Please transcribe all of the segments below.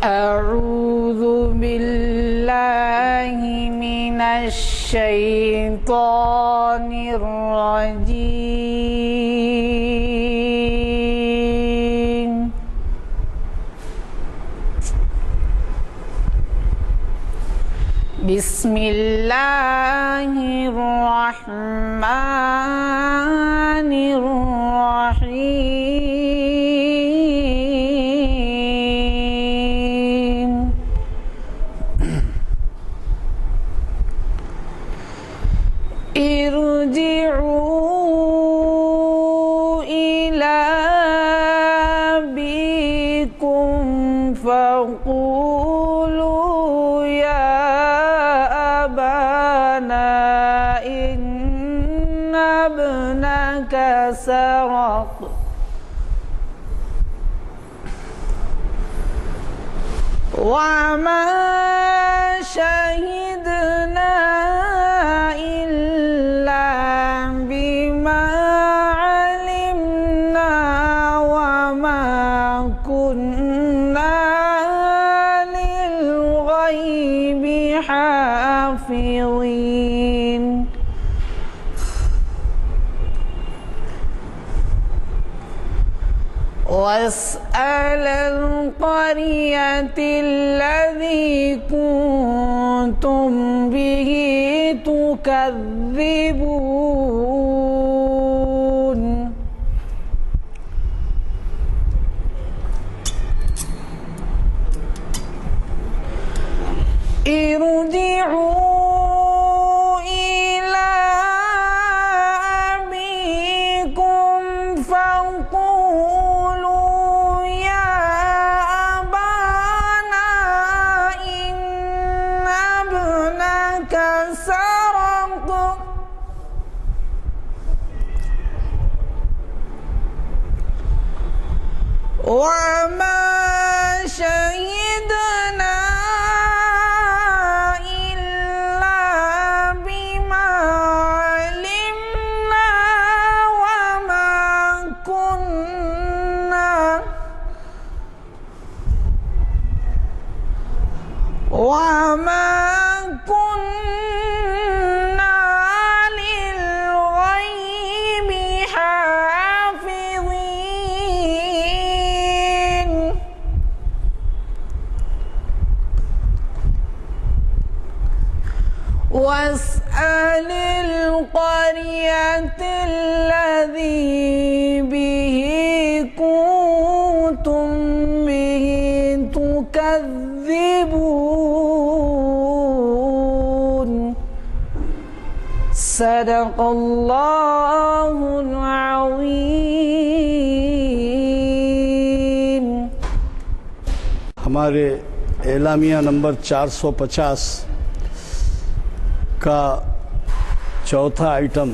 أعوذ بالله من الشيطان الرجيم بسم الله الرحمن الرحيم ارجعوا إلى أبيكم فقولوا يا أبانا إن ابنك سرق وما شهدنا إلا بما علمنا وما كنا للغيب حافظين واسأل القرية الذي كنتم به تكذبون ارجعوا إلى أبيكم فقولوا يا أبانا إن ابنك سرق وما شهدنا إلا بما علمنا وما كنا للغيب حافظين واسأل القرية الذي به كنتم به تكذبون صدق اللہ العظیم۔ ہمارے اعلامیہ نمبر 450 کا چوتھا آئٹم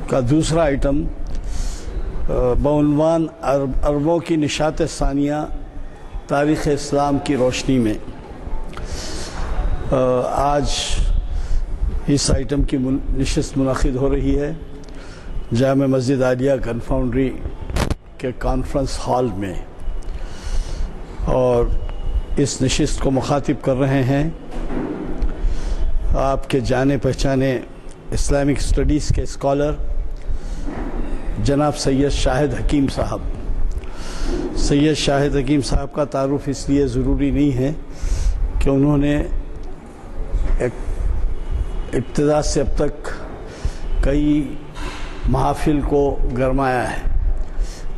کا دوسرا آئٹم بعنوان عربوں کی نشاط ثانیہ تاریخ اسلام کی روشنی میں۔ آج اس آئٹم کی نشست منعقد ہو رہی ہے جامع مسجد عالیہ کنفاؤنڈری کے کانفرنس ہال میں، اور اس نشست کو مخاطب کر رہے ہیں آپ کے جانے پہچانے اسلامک اسٹڈیز کے اسکالر جناب سید شاہد حکیم صاحب۔ سید شاہد حکیم صاحب کا تعارف اس لیے ضروری نہیں ہے کہ انہوں نے ابتدا سے اب تک کئی محافل کو گرمایا ہے۔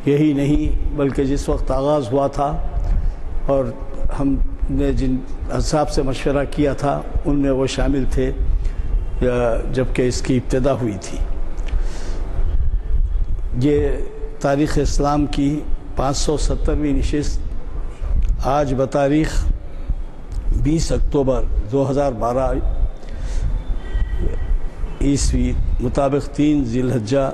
یہی نہیں بلکہ جس وقت آغاز ہوا تھا اور ہم نے جن احزاب سے مشورہ کیا تھا ان میں وہ شامل تھے جبکہ اس کی ابتدا ہوئی تھی۔ یہ تاریخ اسلام کی 570ویں نشست آج بتاریخ 20 اکتوبر 2012 عیسوی مطابق 3 ذی الحجہ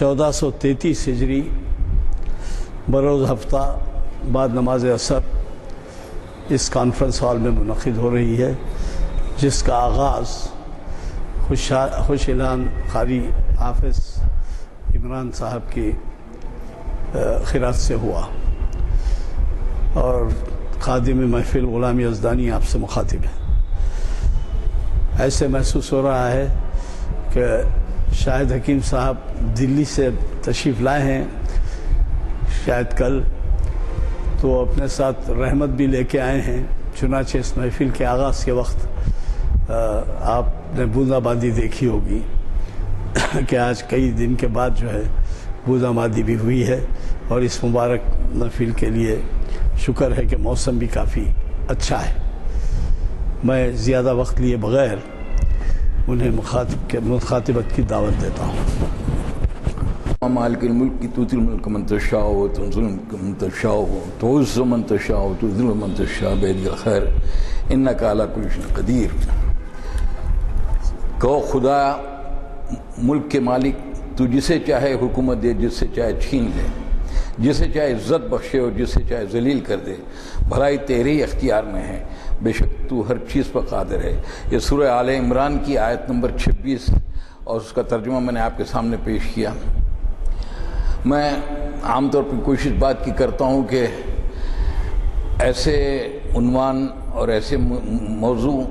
1433 ہجری بروز ہفتہ بعد نماز عصر اس کانفرنس ہال میں منعقد ہو رہی ہے، جس کا آغاز خوش اعلان قاری حافظ عمران صاحب کی خیرات سے ہوا، اور خادم محفل غلام یزدانی آپ سے مخاطب ہے۔ ایسے محسوس ہو رہا ہے کہ شاہد حکیم صاحب دلی سے تشریف لائے ہیں، شاید کل، تو اپنے ساتھ رحمت بھی لے کے آئے ہیں۔ چنانچہ اس محفل کے آغاز کے وقت آپ نے بوندا باندی دیکھی ہوگی کہ آج کئی دن کے بعد جو ہے بوندا باندی بھی ہوئی ہے، اور اس مبارک محفل کے لیے شکر ہے کہ موسم بھی کافی اچھا ہے۔ میں زیادہ وقت لیے بغیر انہیں مخاطبت کی دعوت دیتا ہوں۔ مالک الملک کی تؤتی الملک من تشاء وتنزل الملک من تشاء وتعز من تشاء وتذل من تشاء بیدک الخیر انک علی کل شیء قدیر۔ کہو خدا ملک کے مالک، تو جسے چاہے حکومت دے، جس سے چاہے چھین لے، جسے چاہے عزت بخشے اور جسے چاہے ذلیل کر دے، بھلائی تیرے ہی اختیار میں ہے، بے شک تو ہر چیز پر قادر ہے۔ یہ سورہ آل عمران کی آیت نمبر 26 اور اس کا ترجمہ میں نے آپ کے سامنے پیش کیا۔ میں عام طور پر کوشش بات کی کرتا ہوں کہ ایسے عنوان اور ایسے موضوع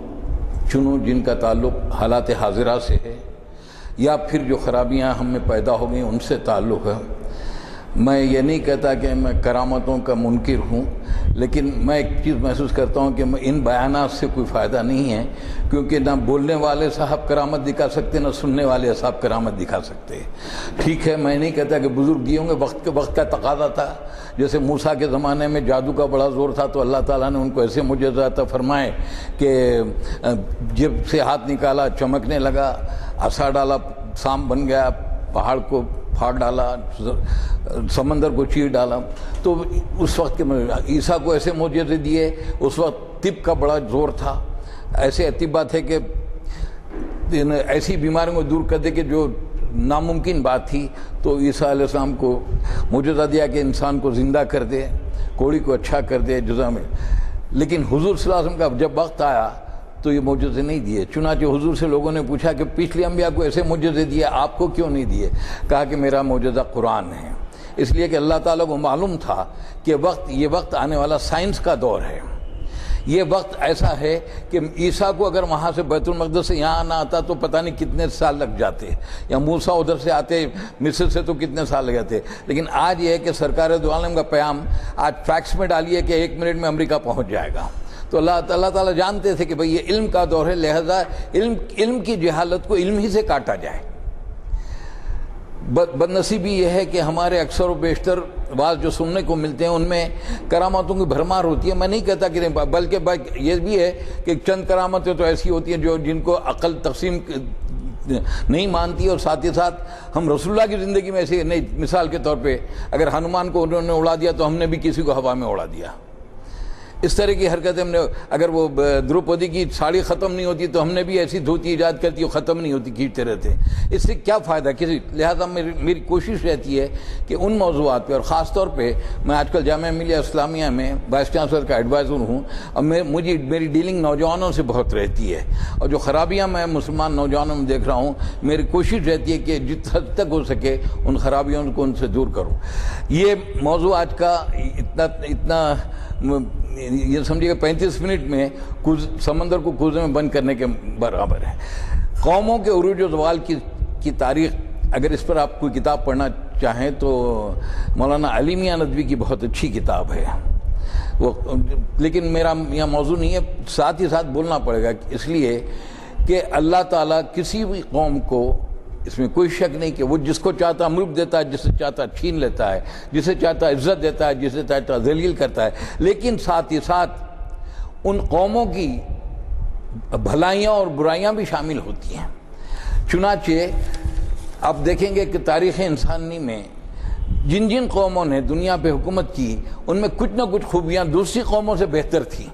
چنوں جن کا تعلق حالات حاضرہ سے ہے، یا پھر جو خرابیاں ہم میں پیدا ہو گئیں ان سے تعلق ہے۔ میں یہ نہیں کہتا کہ میں کرامتوں کا منکر ہوں، لیکن میں ایک چیز محسوس کرتا ہوں کہ ان بیانات سے کوئی فائدہ نہیں ہے، کیونکہ نہ بولنے والے صاحب کرامت دکھا سکتے، نہ سننے والے صاحب کرامت دکھا سکتے۔ ٹھیک ہے، میں نہیں کہتا کہ بزرگ دیے ہوں گے، وقت کا تقاضا تھا۔ جیسے موسیٰ کے زمانے میں جادو کا بڑا زور تھا، تو اللہ تعالیٰ نے ان کو ایسے معجزات عطا فرمائے کہ جب سے ہاتھ نکالا چمکنے لگا، عصا ڈالا سام بن گیا، پہاڑ کو پھاڑ ڈالا، سمندر کو چیر ڈالا۔ تو اس وقت کے عیسیٰ کو ایسے معجزے دیے، اس وقت طب کا بڑا زور تھا، ایسے اطباء تھے کہ ایسی بیماریوں کو دور کر دے کہ جو ناممکن بات تھی۔ تو عیسیٰ علیہ السلام کو معجزہ دیا کہ انسان کو زندہ کر دے، کوڑی کو اچھا کر دے جزا میں۔ لیکن حضور صلی اللہ علیہ وسلم کا جب وقت آیا تو یہ معجزے نہیں دیے۔ چنانچہ حضور سے لوگوں نے پوچھا کہ پچھلے انبیاء کو ایسے معجزے دیے، آپ کو کیوں نہیں دیے؟ کہا کہ میرا معجزہ قرآن ہے، اس لیے کہ اللہ تعالیٰ کو معلوم تھا کہ یہ وقت آنے والا سائنس کا دور ہے۔ یہ وقت ایسا ہے کہ عیسیٰ کو اگر وہاں سے بیت المقدس سے یہاں نہ آتا تو پتہ نہیں کتنے سال لگ جاتے، یا موسیٰ ادھر سے آتے مصر سے تو کتنے سال لگ جاتے۔ لیکن آج یہ ہے کہ سرکار دو عالم کا پیام آج فیکس میں ڈالیے کہ 1 منٹ میں امریکہ پہنچ جائے گا۔ تو اللہ تعالیٰ جانتے تھے کہ بھئی یہ علم کا دور ہے، لہذا علم کی جہالت کو علم ہی سے کاٹا جائے۔ بدنصیبی یہ ہے کہ ہمارے اکثر و بیشتر بعض جو سننے کو ملتے ہیں ان میں کرامتوں کی بھرمار ہوتی ہے۔ میں نہیں کہتا کہ نہیں، بلکہ یہ بھی ہے کہ چند کرامتیں تو ایسی ہوتی ہیں جن کو عقل تقسیم نہیں مانتی، اور ساتھ ہی ساتھ ہم رسول اللہ کی زندگی میں ایسی نہیں۔ مثال کے طور پہ اگر ہنومان کو انہوں نے اڑا دیا تو ہم نے بھی کسی کو ہوا میں اڑا دیا۔ اس طرح کی حرکتیں ہم نے، اگر وہ دروپدی کی ساڑی ختم نہیں ہوتی تو ہم نے بھی ایسی دھوتی ایجاد کرتی، وہ ختم نہیں ہوتی، کھینچتے رہتے۔ اس سے کیا فائدہ کسی؟ لہذا میری کوشش رہتی ہے کہ ان موضوعات پہ، اور خاص طور پہ میں آج کل جامعہ ملیہ اسلامیہ میں وائس چانسلر کا ایڈوائزر ہوں، اور میری ڈیلنگ نوجوانوں سے بہت رہتی ہے، اور جو خرابیاں میں مسلمان نوجوانوں میں دیکھ رہا ہوں، میری کوشش رہتی ہے کہ جس حد تک ہو سکے ان خرابیوں کو ان سے دور کروں۔ یہ موضوع آج کا اتنا یہ سمجھیے کہ 35 منٹ میں سمندر کو کوزے میں بند کرنے کے برابر ہے۔ قوموں کے عروج و زوال کی تاریخ، اگر اس پر آپ کوئی کتاب پڑھنا چاہیں تو مولانا علی میاں ندوی کی بہت اچھی کتاب ہے وہ، لیکن میرا یہاں موضوع نہیں ہے، ساتھ ہی ساتھ بولنا پڑے گا، اس لیے کہ اللہ تعالیٰ کسی بھی قوم کو، اس میں کوئی شک نہیں کہ وہ جس کو چاہتا ملک دیتا ہے، جسے چاہتا چھین لیتا ہے، جسے چاہتا عزت دیتا ہے، جسے چاہتا ذلیل کرتا ہے، لیکن ساتھ ہی ساتھ ان قوموں کی بھلائیاں اور برائیاں بھی شامل ہوتی ہیں۔ چنانچہ آپ دیکھیں گے کہ تاریخ انسانی میں جن قوموں نے دنیا پہ حکومت کی، ان میں کچھ نہ کچھ خوبیاں دوسری قوموں سے بہتر تھیں۔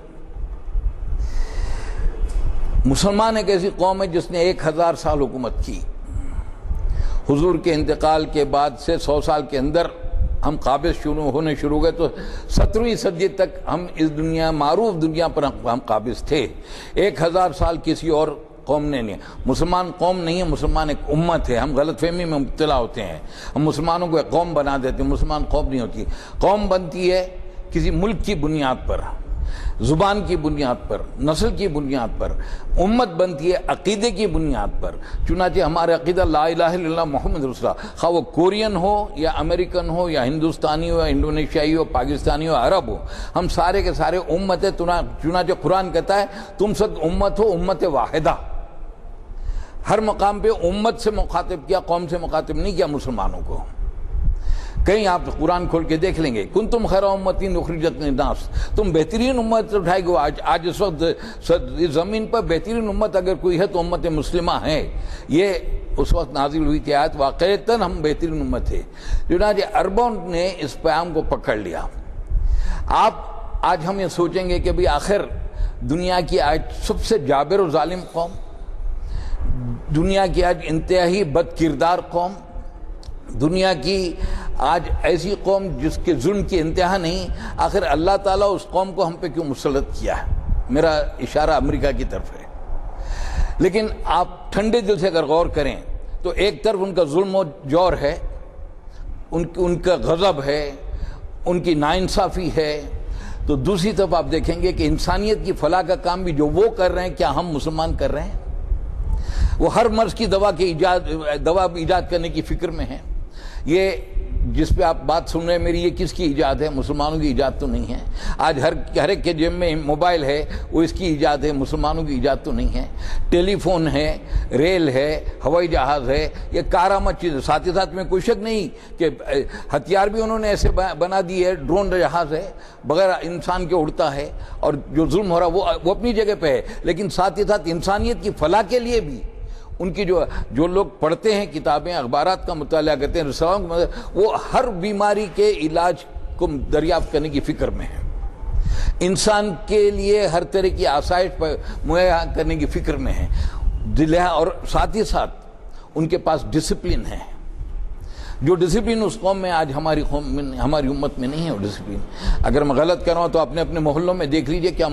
مسلمان ایک ایسی قوم ہے جس نے 1000 سال حکومت کی۔ حضور کے انتقال کے بعد سے 100 سال کے اندر ہم قابض ہونے شروع گئے، تو 17ویں صدی تک ہم اس معروف دنیا پر ہم قابض تھے۔ 1000 سال کسی اور قوم نے نہیں. مسلمان قوم نہیں ہے، مسلمان ایک امت ہے. ہم غلط فہمی میں مبتلا ہوتے ہیں، ہم مسلمانوں کو ایک قوم بنا دیتے ہیں. مسلمان قوم نہیں ہوتی. قوم بنتی ہے کسی ملک کی بنیاد پر، زبان کی بنیاد پر، نسل کی بنیاد پر. امت بنتی ہے عقیدے کی بنیاد پر. چنانچہ ہمارا عقیدہ لا الہ الا اللہ محمد رسول اللہ، خواہ وہ کورین ہو یا امریکن ہو یا ہندوستانی ہو یا انڈونیشیائی ہو، پاکستانی ہو، عرب ہو، ہم سارے کے سارے امت ہے. چنانچہ قرآن کہتا ہے تم سب امت ہو، امت واحدہ. ہر مقام پہ امت سے مخاطب کیا، قوم سے مخاطب نہیں کیا مسلمانوں کو. کہیں آپ قرآن کھول کے دیکھ لیں گے کنتم خیر امۃ اخرجت للناس، تم بہترین امت اٹھائے گے. آج اس وقت اس زمین پر بہترین امت اگر کوئی ہے تو امت مسلمہ ہے. یہ اس وقت نازل ہوئی تھی آیت، واقعتاً ہم بہترین امت تھے. چنانچہ عربوں نے اس پیام کو پکڑ لیا. آج ہم یہ سوچیں گے کہ بھی آخر دنیا کی آج سب سے جابر و ظالم قوم، دنیا کی آج انتہائی بد کردار قوم، دنیا کی آج ایسی قوم جس کے ظلم کی انتہا نہیں، آخر اللہ تعالیٰ اس قوم کو ہم پہ کیوں مسلط کیا ہے؟ میرا اشارہ امریکہ کی طرف ہے. لیکن آپ ٹھنڈے دل سے اگر غور کریں تو ایک طرف ان کا ظلم و جور ہے، ان کا غضب ہے، ان کی ناانصافی ہے، تو دوسری طرف آپ دیکھیں گے کہ انسانیت کی فلاح کا کام بھی جو وہ کر رہے ہیں کیا ہم مسلمان کر رہے ہیں؟ وہ ہر مرض کی دوا ایجاد کرنے کی فکر میں ہیں. یہ جس پہ آپ بات سن رہے ہیں میری، یہ کس کی ایجاد ہے؟ مسلمانوں کی ایجاد تو نہیں ہے. آج ہر ایک کے جیب میں موبائل ہے، وہ اس کی ایجاد ہے، مسلمانوں کی ایجاد تو نہیں ہے. ٹیلی فون ہے، ریل ہے، ہوائی جہاز ہے، یہ کارآمد چیز ہے. ساتھ ہی ساتھ میں کوئی شک نہیں کہ ہتھیار بھی انہوں نے ایسے بنا دی ہے. ڈرون جہاز ہے، بغیر انسان کے اڑتا ہے، اور جو ظلم ہو رہا وہ اپنی جگہ پہ ہے. لیکن ساتھ ہی ساتھ انسانیت کی فلاح کے لیے بھی ان کی جو لوگ پڑھتے ہیں کتابیں، اخبارات کا مطالعہ کرتے ہیں، وہ ہر بیماری کے علاج کو دریافت کرنے کی فکر میں ہیں. انسان کے لیے ہر طرح کی آسائش مہیا کرنے کی فکر میں ہیں. اور ساتھ ہی ساتھ ان کے پاس ڈسپلن ہے، جو ڈسپلن اس قوم میں آج ہماری امت میں نہیں ہے. وہ ڈسپلن اگر میں غلط کر رہا ہوں تو اپنے محلوں میں دیکھ لیجئے. کیا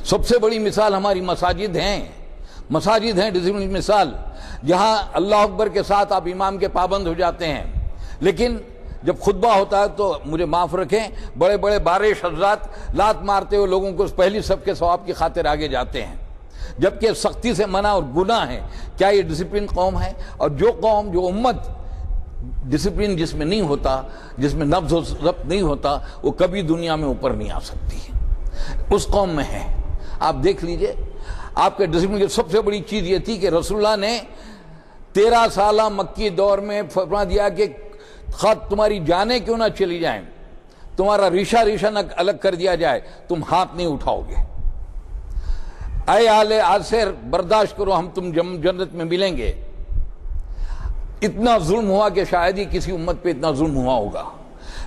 سب سے بڑی مثال ہماری مساجد ہیں. مساجد ہیں ڈسپلن مثال، جہاں اللہ اکبر کے ساتھ آپ امام کے پابند ہو جاتے ہیں. لیکن جب خطبہ ہوتا ہے تو مجھے معاف رکھیں، بڑے بڑے بارش حضرات لات مارتے ہوئے لوگوں کو پہلی صف کے ثواب کی خاطر آگے جاتے ہیں، جبکہ سختی سے منع اور گناہ ہے. کیا یہ ڈسپلن قوم ہے؟ اور جو امت ڈسپلن جس میں نہیں ہوتا، جس میں نبض و ضبط نہیں ہوتا، وہ کبھی دنیا میں اوپر نہیں آ سکتی. اس قوم میں ہے. آپ دیکھ لیجئے، آپ کے ڈسپلن کی سب سے بڑی چیز یہ تھی کہ رسول اللہ نے 13 سالہ مکی دور میں فرما دیا کہ خط تمہاری جانیں کیوں نہ چلی جائیں، تمہارا ریشہ نہ الگ کر دیا جائے، تم ہاتھ نہیں اٹھاؤ گے. اے آل آسر برداشت کرو، ہم تم جنت میں ملیں گے. اتنا ظلم ہوا کہ شاید ہی کسی امت پہ اتنا ظلم ہوا ہوگا.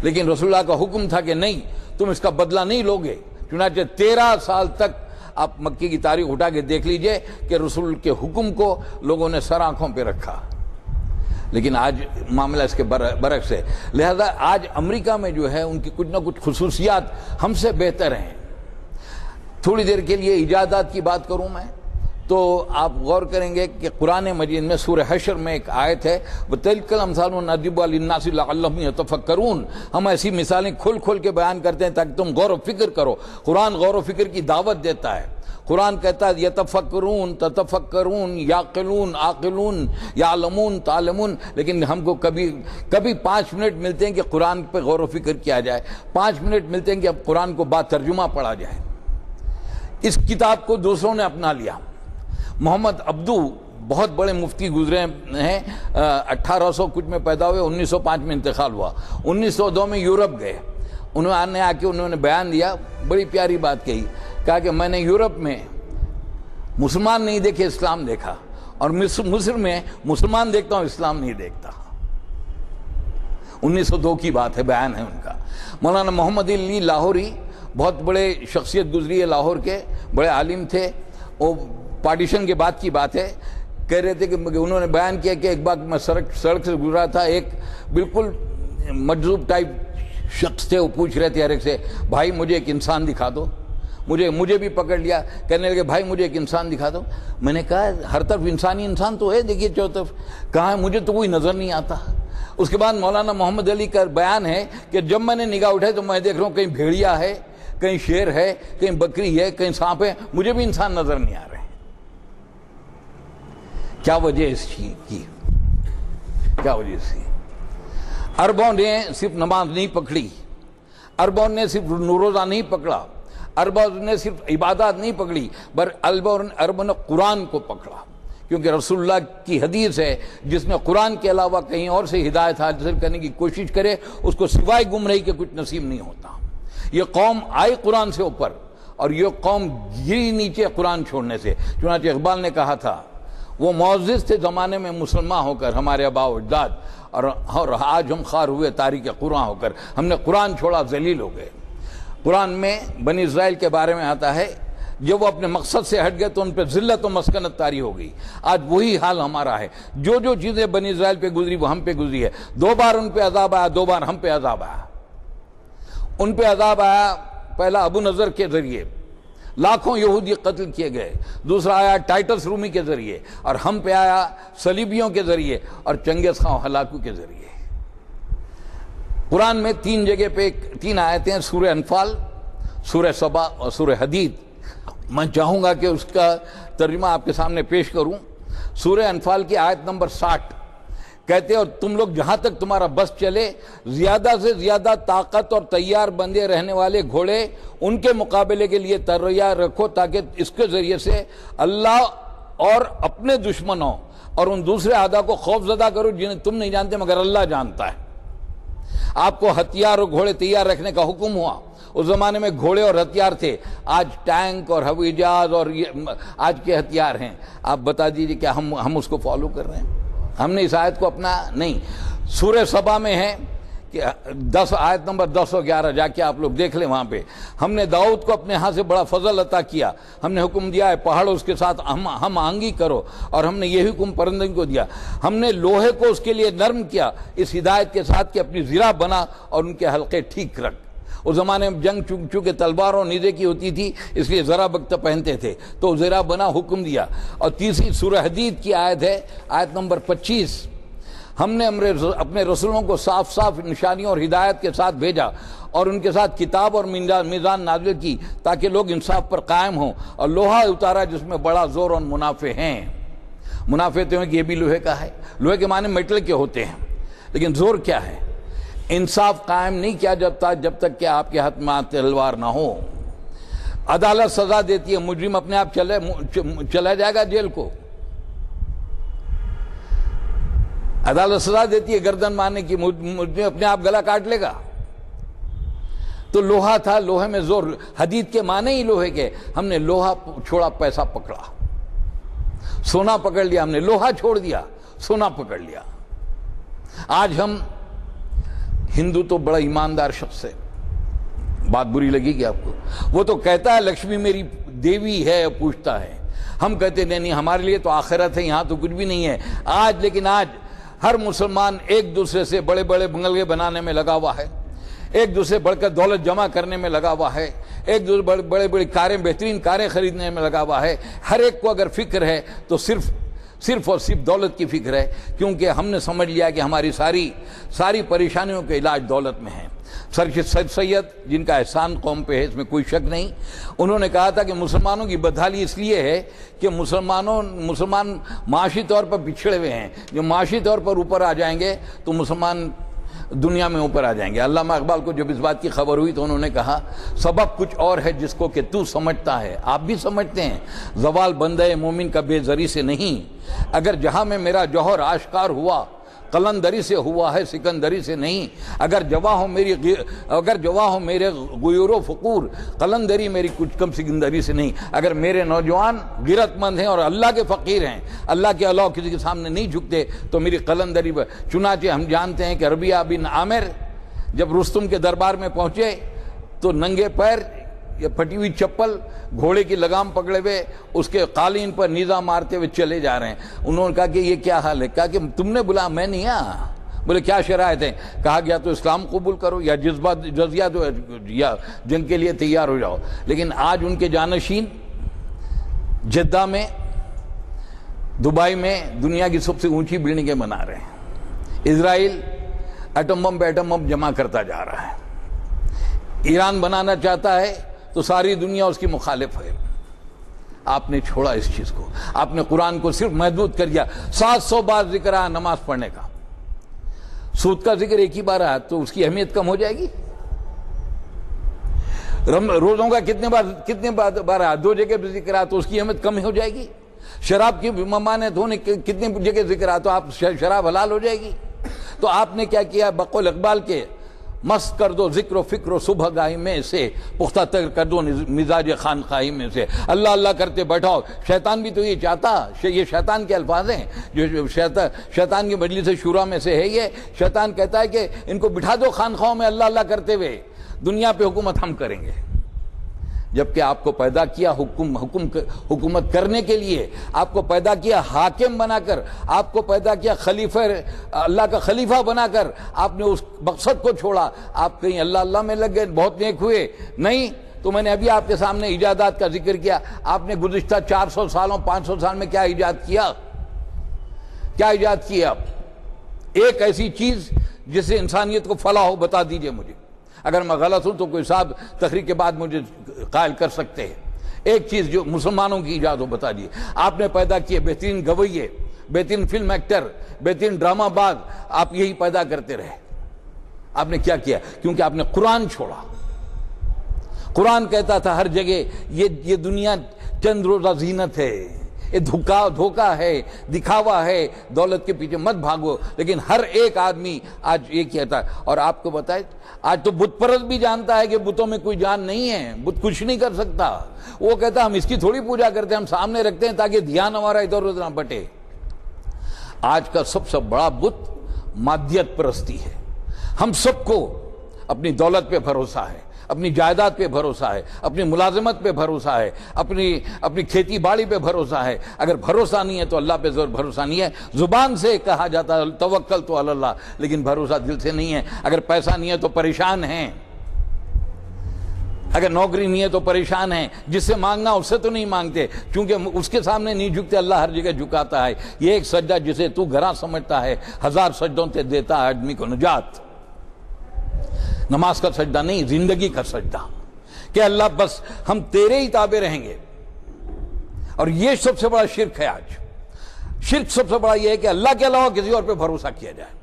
لیکن رسول اللہ کا حکم تھا کہ نہیں، تم اس کا بدلہ نہیں لوگے. چنانچہ 13 سال تک آپ مکی کی تاریخ اٹھا کے دیکھ لیجئے کہ رسول کے حکم کو لوگوں نے سر آنکھوں پہ رکھا. لیکن آج معاملہ اس کے برعکس ہے. لہذا آج امریکہ میں جو ہے ان کی کچھ نہ کچھ خصوصیات ہم سے بہتر ہیں. تھوڑی دیر کے لیے ایجادات کی بات کروں میں تو آپ غور کریں گے کہ قرآن مجید میں سورہ حشر میں ایک آیت ہے، وَتِلْكَ الْأَمْثَالُ نَضْرِبُهَا لِلنَّاسِ لَعَلَّهُمْ يَتَفَكَّرُونَ. ہم ایسی مثالیں کھول کے بیان کرتے ہیں تاکہ تم غور و فکر کرو. قرآن غور و فکر کی دعوت دیتا ہے. قرآن کہتا ہے یتفکرون، تتفکرون، یعقلون، عاقلون، یعلمون، تعلمون. لیکن ہم کو کبھی 5 منٹ ملتے ہیں کہ قرآن پہ غور و فکر کیا جائے، 5 منٹ ملتے ہیں کہ اب قرآن کو با ترجمہ پڑھا جائے. اس کتاب کو دوسروں نے اپنا لیا. محمد عبدو بہت بڑے مفتی گزرے ہیں، 1800 کچھ میں پیدا ہوئے، 1905 میں انتقال ہوا. 1902 میں یورپ گئے. انہوں نے بیان دیا، بڑی پیاری بات کہی. کہا کہ میں نے یورپ میں مسلمان نہیں دیکھے، اسلام دیکھا، اور مصر میں مسلمان دیکھتا ہوں، اسلام نہیں دیکھتا. 1902 کی بات ہے، بیان ہے ان کا. مولانا محمد علی لاہوری بہت بڑے شخصیت گزری ہے لاہور کے، بڑے عالم تھے. وہ پارٹیشن کے بعد کی بات ہے. کہہ رہے تھے کہ انہوں نے بیان کیا کہ ایک بار میں سڑک سے گزرا تھا، ایک بالکل مجذوب ٹائپ شخص تھے. وہ پوچھ رہے تھے ہر ایک سے، بھائی مجھے ایک انسان دکھا دو، مجھے بھی پکڑ لیا، کہنے لگے بھائی مجھے ایک انسان دکھا دو۔ میں نے کہا ہر طرف انسان تو ہے، دیکھیے چاروں طرف، کہاں ہے؟ مجھے تو کوئی نظر نہیں آتا۔ اس کے بعد مولانا محمد علی کا بیان ہے کہ جب میں نے نگاہ اٹھائی تو میں دیکھ رہا ہوں کہیں بھیڑیا ہے، کہیں شیر ہے، کہیں بکری ہے، کہیں سانپ ہے، مجھے بھی انسان نظر نہیں آ رہے ہیں۔ کیا وجہ اس چیز کی؟ کیا وجہ سی؟ عربوں نے صرف نماز نہیں پکڑی، عربوں نے صرف روزہ نہیں پکڑا، عربوں نے صرف عبادات نہیں پکڑی، عربوں نے قرآن کو پکڑا، کیونکہ رسول اللہ کی حدیث ہے جس میں قرآن کے علاوہ کہیں اور سے ہدایت حاصل کرنے کی کوشش کرے اس کو سوائے گمراہی کے کچھ نصیب نہیں ہوتا۔ یہ قوم آئی قرآن سے اوپر اور یہ قوم گری نیچے قرآن چھوڑنے سے۔ چنانچہ اقبال نے کہا تھا وہ معزز تھے زمانے میں مسلمان ہو کر ہمارے آباء و اجداد، اور آج ہم خوار ہوئے تاریک قرآن ہو کر، ہم نے قرآن چھوڑا ذلیل ہو گئے۔ قرآن میں بنی اسرائیل کے بارے میں آتا ہے جب وہ اپنے مقصد سے ہٹ گئے تو ان پہ ذلت و مسکنت طاری ہو گئی۔ آج وہی حال ہمارا ہے، جو چیزیں بنی اسرائیل پہ گزری وہ ہم پہ گزری ہے۔ 2 بار ان پہ عذاب آیا، 2 بار ہم پہ عذاب آیا۔ ان پہ عذاب آیا پہلا ابو نضر کے ذریعے، لاکھوں یہودی قتل کیے گئے، دوسرا آیا ٹائٹس رومی کے ذریعے، اور ہم پہ آیا صلیبیوں کے ذریعے اور چنگیز خان ہلاکو کے ذریعے۔ قرآن میں 3 جگہ پہ 3 آیتیں ہیں، سورہ انفال، سورہ سبا اور سورہ حدید۔ میں چاہوں گا کہ اس کا ترجمہ آپ کے سامنے پیش کروں۔ سورہ انفال کی آیت نمبر 60 کہتے اور تم لوگ جہاں تک تمہارا بس چلے زیادہ سے زیادہ طاقت اور تیار بندے رہنے والے گھوڑے ان کے مقابلے کے لیے تیار رکھو، تاکہ اس کے ذریعے سے اللہ اور اپنے دشمنوں اور ان دوسرے اعداء کو خوف زدہ کرو جنہیں تم نہیں جانتے مگر اللہ جانتا ہے۔ آپ کو ہتھیار اور گھوڑے تیار رکھنے کا حکم ہوا۔ اس زمانے میں گھوڑے اور ہتھیار تھے، آج ٹینک اور ہوائی جہاز اور آج کے ہتھیار ہیں۔ آپ بتا دیجئے کیا ہم اس کو فالو کر رہے ہیں؟ ہم نے اس آیت کو اپنا نہیں۔ سورہ سبا میں ہے کہ 10 آیت نمبر 10 و 11 جا کے آپ لوگ دیکھ لیں، وہاں پہ ہم نے داؤد کو اپنے ہاں سے بڑا فضل عطا کیا، ہم نے حکم دیا ہے پہاڑوں اس کے ساتھ ہم آہنگی کرو، اور ہم نے یہ حکم پرندوں کو دیا، ہم نے لوہے کو اس کے لیے نرم کیا اس ہدایت کے ساتھ کہ اپنی زرہ بنا اور ان کے حلقے ٹھیک رکھ۔ اس زمانے میں جنگ چونکہ تلوار اور نیزے کی ہوتی تھی اس لیے زرہ بگتہ پہنتے تھے، تو زرہ بنا حکم دیا۔ اور تیسری سورہ حدید کی آیت ہے، آیت نمبر 25، ہم نے اپنے رسولوں کو صاف صاف نشانیوں اور ہدایت کے ساتھ بھیجا اور ان کے ساتھ کتاب اور میزان نازل کی تاکہ لوگ انصاف پر قائم ہوں، اور لوہا اتارا جس میں بڑا زور اور منافع ہیں۔ منافع تو ہے کہ یہ بھی لوہے کا ہے، لوہے کے معنی میٹل کے ہوتے ہیں، لیکن زور کیا ہے؟ انصاف قائم نہیں کیا جب تک کہ آپ کے ہاتھ میں تلوار نہ ہو۔ عدالت سزا دیتی ہے، مجرم اپنے آپ چلا جائے گا جیل کو۔ عدالت سزا دیتی ہے گردن مارنے کی، مجرم اپنے آپ گلا کاٹ لے گا۔ تو لوہا تھا، لوہے میں زور، حدید کے معنی ہی لوہے کے۔ ہم نے لوہا چھوڑا، پیسہ پکڑا، سونا پکڑ لیا، ہم نے لوہا چھوڑ دیا، سونا پکڑ لیا۔ آج ہم ہندو تو بڑا ایماندار شخص ہے، بات بری لگی گی آپ کو، وہ تو کہتا ہے لکشمی میری دیوی ہے، پوچھتا ہے۔ ہم کہتے نہیں ہمارے لیے تو آخرت ہے، یہاں تو کچھ بھی نہیں ہے۔ لیکن آج ہر مسلمان ایک دوسرے سے بڑے بڑے بنگلے بنانے میں لگا ہوا ہے، ایک دوسرے بڑھ کر دولت جمع کرنے میں لگا ہوا ہے، ایک دوسرے بڑی کاریں، بہترین کاریں خریدنے میں لگا ہوا ہے۔ ہر ایک کو اگر فکر ہے تو صرف اور صرف دولت کی فکر ہے، کیونکہ ہم نے سمجھ لیا کہ ہماری ساری پریشانیوں کے علاج دولت میں ہیں۔ سر سید جن کا احسان قوم پہ ہے، اس میں کوئی شک نہیں، انہوں نے کہا تھا کہ مسلمانوں کی بدحالی اس لیے ہے کہ مسلمان معاشی طور پر پچھڑے ہوئے ہیں، جو معاشی طور پر اوپر آ جائیں گے تو مسلمان دنیا میں اوپر آ جائیں گے۔ علامہ اقبال کو جب اس بات کی خبر ہوئی تو انہوں نے کہا سبب کچھ اور ہے جس کو کہ تو سمجھتا ہے، آپ بھی سمجھتے ہیں، زوال بندہ مومن کا بے زری سے نہیں، اگر جہاں میں میرا جوہر آشکار ہوا قلندری سے ہوا ہے سکندری سے نہیں، اگر جواہ ہو میرے غیور و فقور قلندری میری کچھ کم سکندری سے نہیں، اگر میرے نوجوان غیرت مند ہیں اور اللہ کے فقیر ہیں، اللہ کے علاوہ کسی کے سامنے نہیں جھکتے تو میری قلندری چنانچہ ہم جانتے ہیں کہ ربیعہ بن عامر جب رستم کے دربار میں پہنچے تو ننگے پیر یا پھٹی ہوئی چپل، گھوڑے کی لگام پکڑے ہوئے اس کے قالین پر نیزہ مارتے ہوئے چلے جا رہے ہیں۔ انہوں نے کہا کہ یہ کیا حال ہے؟ کہا کہ تم نے بلایا، میں نہیں بولے کیا شرائط ہیں؟ کہا گیا تو اسلام قبول کرو یا جزیہ دو یا جنگ کے لیے تیار ہو جاؤ. لیکن آج ان کے جانشین جدہ میں، دبئی میں دنیا کی سب سے اونچی بلڈنگیں بنا رہے ہیں. اسرائیل ایٹم بم پہ ایٹم بم جمع کرتا جا رہا ہے. ایران بنانا چاہتا ہے تو ساری دنیا اس کی مخالف ہے. آپ نے چھوڑا اس چیز کو. آپ نے قرآن کو صرف محدود کر دیا. 700 بار ذکر آیا نماز پڑھنے کا. سود کا ذکر ایک ہی بار آیا تو اس کی اہمیت کم ہو جائے گی؟ روزوں کا کتنے بار آیا؟ 2 جگہ پہ ذکر آیا تو اس کی اہمیت کم ہو جائے گی؟ شراب کی ممانعت ہونے کتنے جگہ ذکر آیا تو آپ شراب حلال ہو جائے گی؟ تو آپ نے کیا کیا؟ بقول اقبال کے مست کر دو ذکر و فکر و صبح گاہی میں سے، پختہ تر کر دو مزاج خانقاہی میں سے. اللہ اللہ کرتے بیٹھاؤ. شیطان بھی تو یہ چاہتا. یہ شیطان کے الفاظ ہیں جو شیطان کی مجلس شورا میں سے ہے. یہ شیطان کہتا ہے کہ ان کو بٹھا دو خانخواہوں میں اللہ اللہ کرتے ہوئے، دنیا پہ حکومت ہم کریں گے. جبکہ آپ کو پیدا کیا حکومت کرنے کے لیے، آپ کو پیدا کیا حاکم بنا کر، آپ کو پیدا کیا خلیفہ، اللہ کا خلیفہ بنا کر. آپ نے اس مقصد کو چھوڑا. آپ کہیں اللہ اللہ میں لگ گئے، بہت نیک ہوئے. نہیں تو میں نے ابھی آپ کے سامنے ایجادات کا ذکر کیا. آپ نے گزشتہ 400 سالوں 500 سال میں کیا ایجاد کیا؟ کیا ایجاد کیا؟ ایک ایسی چیز جس سے انسانیت کو فلاح ہو، بتا دیجئے مجھے. اگر میں غلط ہوں تو کوئی صاحب تقریر کے بعد مجھے قائل کر سکتے ہیں. ایک چیز جو مسلمانوں کی ایجاد ہو بتا دیجیے. آپ نے پیدا کیے بہترین گویے، بہترین فلم ایکٹر، بہترین ڈرامہ باز. آپ یہی پیدا کرتے رہے. آپ نے کیا کیا؟ کیونکہ آپ نے قرآن چھوڑا. قرآن کہتا تھا ہر جگہ یہ دنیا چند روزہ زینت ہے، یہ دھوکہ ہے، دکھاوا ہے، دولت کے پیچھے مت بھاگو. لیکن ہر ایک آدمی آج یہ کہتا ہے. اور آپ کو بتائے آج تو بت پرست بھی جانتا ہے کہ بتوں میں کوئی جان نہیں ہے، بت کچھ نہیں کر سکتا. وہ کہتا ہم اس کی تھوڑی پوجا کرتے ہیں، ہم سامنے رکھتے ہیں تاکہ دھیان ہمارا ادھر ادھر نہ بٹے. آج کا سب سے بڑا بت مادیت پرستی ہے. ہم سب کو اپنی دولت پہ بھروسہ ہے، اپنی جائیداد پہ بھروسہ ہے، اپنی ملازمت پہ بھروسہ ہے، اپنی کھیتی باڑی پہ بھروسہ ہے. اگر بھروسہ نہیں ہے تو اللہ پہ ضرور بھروسہ نہیں ہے. زبان سے کہا جاتا ہے توکل تو اللہ، لیکن بھروسہ دل سے نہیں ہے. اگر پیسہ نہیں ہے تو پریشان ہیں، اگر نوکری نہیں ہے تو پریشان ہیں. جس سے مانگنا اس سے تو نہیں مانگتے، چونکہ اس کے سامنے نہیں جھکتے. اللہ ہر جگہ جھکاتا ہے. یہ ایک سجدہ جسے تو گھراں سمجھتا ہے 1000 سجدوں سے دیتا ہے آدمی کو نجات. نماز کا سجدہ نہیں، زندگی کا سجدہ کہ اللہ بس ہم تیرے ہی تابع رہیں گے. اور یہ سب سے بڑا شرک ہے. آج شرک سب سے بڑا یہ ہے کہ اللہ کے علاوہ کسی اور پہ بھروسہ کیا جائے،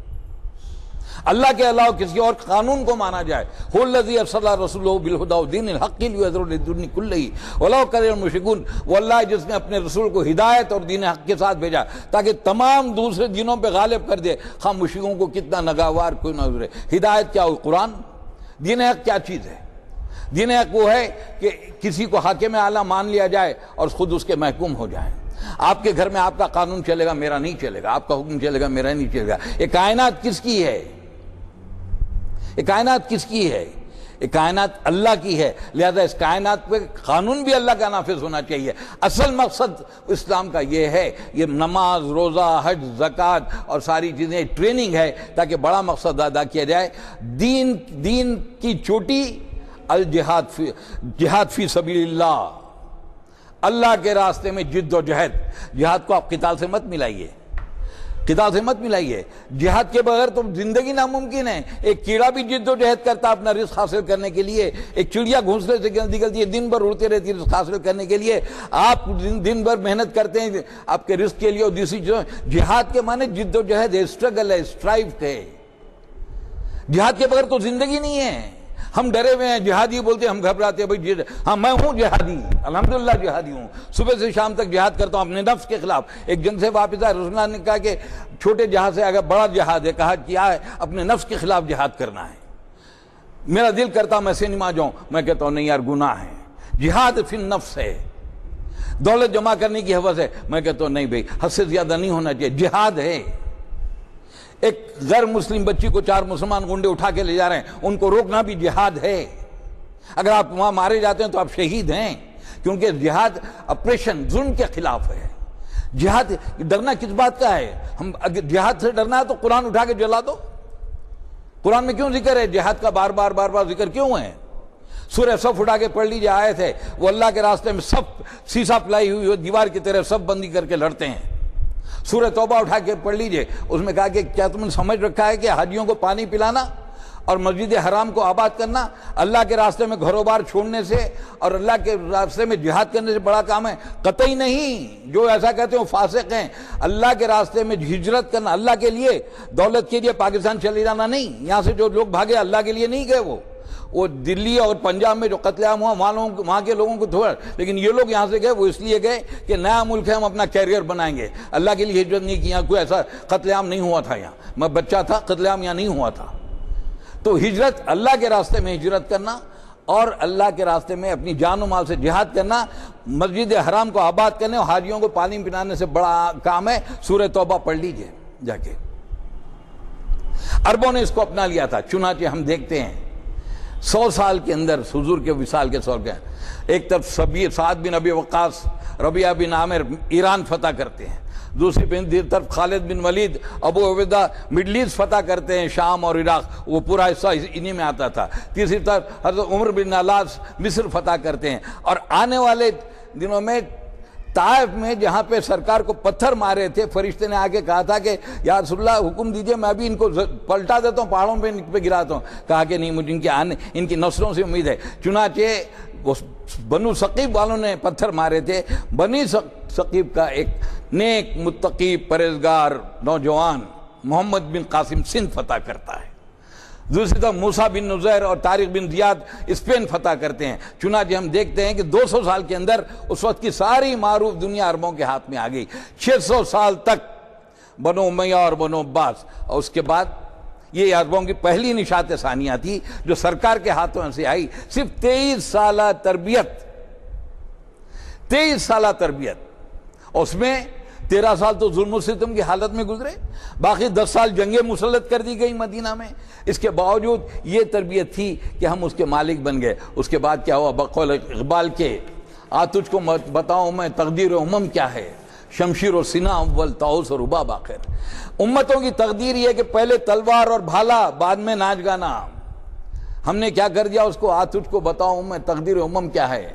اللہ کے علاوہ کسی اور قانون کو مانا جائے. هو الذی ارسل رسولہ بالہدی ودین الحق لیظہرہ للدین کلہ ولو کرہ المشرکون. وہ اللہ ہے جس نے اپنے رسول کو ہدایت اور دین حق کے ساتھ بھیجا تاکہ تمام دوسرے دینوں پہ غالب کر دے، خواہ مشرکوں کو کتنا ناگوار کوئی نہ گزرے. ہدایت کیا ہو؟ قرآن. دین حق کیا چیز ہے؟ دین حق وہ ہے کہ کسی کو حاکم اعلیٰ مان لیا جائے اور خود اس کے محکوم ہو جائے. آپ کے گھر میں آپ کا قانون چلے گا، میرا نہیں چلے گا. آپ کا حکم چلے گا، میرا نہیں چلے گا. یہ کائنات کس کی ہے؟ یہ کائنات کس کی ہے؟ یہ کائنات اللہ کی ہے. لہذا اس کائنات پہ قانون بھی اللہ کا نافذ ہونا چاہیے. اصل مقصد اسلام کا یہ ہے. یہ نماز، روزہ، حج، زکوٰۃ اور ساری چیزیں ٹریننگ ہے تاکہ بڑا مقصد ادا کیا جائے. دین کی چوٹی جہاد فی سبیل اللہ، اللہ کے راستے میں جد و جہد. جہاد کو آپ قتال سے مت ملائیے، قتال سے مت ملائیے. جہاد کے بغیر تو زندگی ناممکن ہے. ایک کیڑا بھی جد و جہد کرتا اپنا رزق حاصل کرنے کے لیے. ایک چڑیا گھونسلے سے نکلتی ہے، دن بھر اڑتے رہتی ہے رزق حاصل کرنے کے لیے. آپ دن بھر محنت کرتے ہیں آپ کے رزق کے لیے اور دوسری چیزوں. جہاد کے معنی جد و جہد ہے، اسٹرگل ہے، اسٹرائیو ہے. جہاد کے بغیر تو زندگی نہیں ہے. ہم ڈرے ہوئے ہیں، جہادی بولتے ہیں، ہم گھبراتے ہیں. بھائی ہاں میں ہوں جہادی، الحمدللہ جہادی ہوں. صبح سے شام تک جہاد کرتا ہوں اپنے نفس کے خلاف. ایک جنگ سے واپس آئے، رسول اللہ نے کہا کہ چھوٹے جہاد سے اگر بڑا جہاد ہے. کہا کیا ہے؟ اپنے نفس کے خلاف جہاد کرنا ہے. میرا دل کرتا میں سینما جاؤں، میں کہتا ہوں نہیں یار گناہ ہے. جہاد فی النفس ہے. دولت جمع کرنے کی حوث ہے، میں کہتا ہوں نہیں بھائی حد سے زیادہ نہیں ہونا چاہیے. جہاد ہے. ایک غیر مسلم بچی کو 4 مسلمان گنڈے اٹھا کے لے جا رہے ہیں، ان کو روکنا بھی جہاد ہے. اگر آپ وہاں مارے جاتے ہیں تو آپ شہید ہیں، کیونکہ جہاد اپریشن، ظلم کے خلاف ہے. جہاد ڈرنا کس بات کا ہے؟ ہم جہاد سے ڈرنا ہے تو قرآن اٹھا کے جلا دو. قرآن میں کیوں ذکر ہے جہاد کا؟ بار بار ذکر کیوں ہے؟ سورہ صف اٹھا کے پڑھ لیجیے، آیت ہے وہ اللہ کے راستے میں سب سیسا پلائی ہوئی ہو دیوار کی طرح سب بندی کر کے لڑتے ہیں۔ سورہ توبہ اٹھا کے پڑھ لیجیے، اس میں کہا کہ کیا تم نے سمجھ رکھا ہے کہ حاجیوں کو پانی پلانا اور مسجد حرام کو آباد کرنا اللہ کے راستے میں گھروں بار چھوڑنے سے اور اللہ کے راستے میں جہاد کرنے سے بڑا کام ہے؟ قطعی نہیں۔ جو ایسا کہتے ہیں وہ فاسق ہیں۔ اللہ کے راستے میں ہجرت کرنا، اللہ کے لیے، دولت کے لیے پاکستان چلے جانا نہیں۔ یہاں سے جو لوگ بھاگے اللہ کے لیے نہیں گئے، وہ دلی اور پنجاب میں جو قتل عام ہوا وہاں کے لوگوں کو تھوڑا، لیکن یہ لوگ یہاں سے گئے وہ اس لیے گئے کہ نیا ملک ہے، ہم اپنا کیریئر بنائیں گے۔ اللہ کے لیے ہجرت نہیں کی۔ یہاں کوئی ایسا قتل عام نہیں ہوا تھا، یہاں میں بچہ تھا، قتل عام یہاں نہیں ہوا تھا۔ تو ہجرت، اللہ کے راستے میں ہجرت کرنا اور اللہ کے راستے میں اپنی جان و مال سے جہاد کرنا، مسجد حرام کو آباد کرنے اور حاجیوں کو پانی پلانے سے بڑا کام ہے۔ سورہ توبہ پڑھ لیجئے جا کے۔ عربوں نے اس کو اپنا لیا تھا، چنانچہ ہم دیکھتے ہیں 100 سال کے اندر حضور کے وصال کے سال کے ایک طرف سعد بن ابی وقاص، ربیعہ بن عامر ایران فتح کرتے ہیں، دوسری طرف خالد بن ولید، ابو عبیدہ مڈل ایسٹ فتح کرتے ہیں، شام اور عراق، وہ پورا حصہ انہی میں آتا تھا۔ تیسری طرف حضرت عمر بن علاس مصر فتح کرتے ہیں، اور آنے والے دنوں میں طائف میں جہاں پہ سرکار کو پتھر مارے تھے، فرشتے نے آ کے کہا تھا کہ یا رسول اللہ حکم دیجئے میں بھی ان کو پلٹا دیتا ہوں، پہاڑوں پہ ان پہ گراتا ہوں۔ کہا کہ نہیں، مجھے ان کی نسلوں سے امید ہے۔ چنانچہ بنو ثقیف والوں نے پتھر مارے تھے، بنی ثقیف کا ایک نیک متقی پرہیزگار نوجوان محمد بن قاسم سندھ فتح کرتا ہے۔ دوسری طرف موسیٰ بن نزیر اور طارق بن زیاد اسپین فتح کرتے ہیں۔ چنانچہ ہم دیکھتے ہیں کہ 200 سال کے اندر اس وقت کی ساری معروف دنیا عربوں کے ہاتھ میں آ گئی۔ 600 سال تک بنو امیہ اور بنو عباس، اور اس کے بعد یہ عربوں کی پہلی نشاط ثانیہ تھی جو سرکار کے ہاتھوں سے آئی۔ صرف 23 سالہ تربیت، 23 سالہ تربیت، اس میں 13 سال تو ظلم و ستم کی حالت میں گزرے، باقی 10 سال جنگیں مسلط کر دی گئی مدینہ میں۔ اس کے باوجود یہ تربیت تھی کہ ہم اس کے مالک بن گئے۔ اس کے بعد کیا ہوا؟ بقول اقبال کے تجھ کو بتاؤں میں تقدیر امم کیا ہے، شمشیر و سینہ اول طاؤس اور رباب آخر۔ امتوں کی تقدیر یہ کہ پہلے تلوار اور بھالا، بعد میں ناچ گانا۔ ہم نے کیا کر دیا اس کو؟ تجھ کو بتاؤں میں تقدیر امم کیا ہے،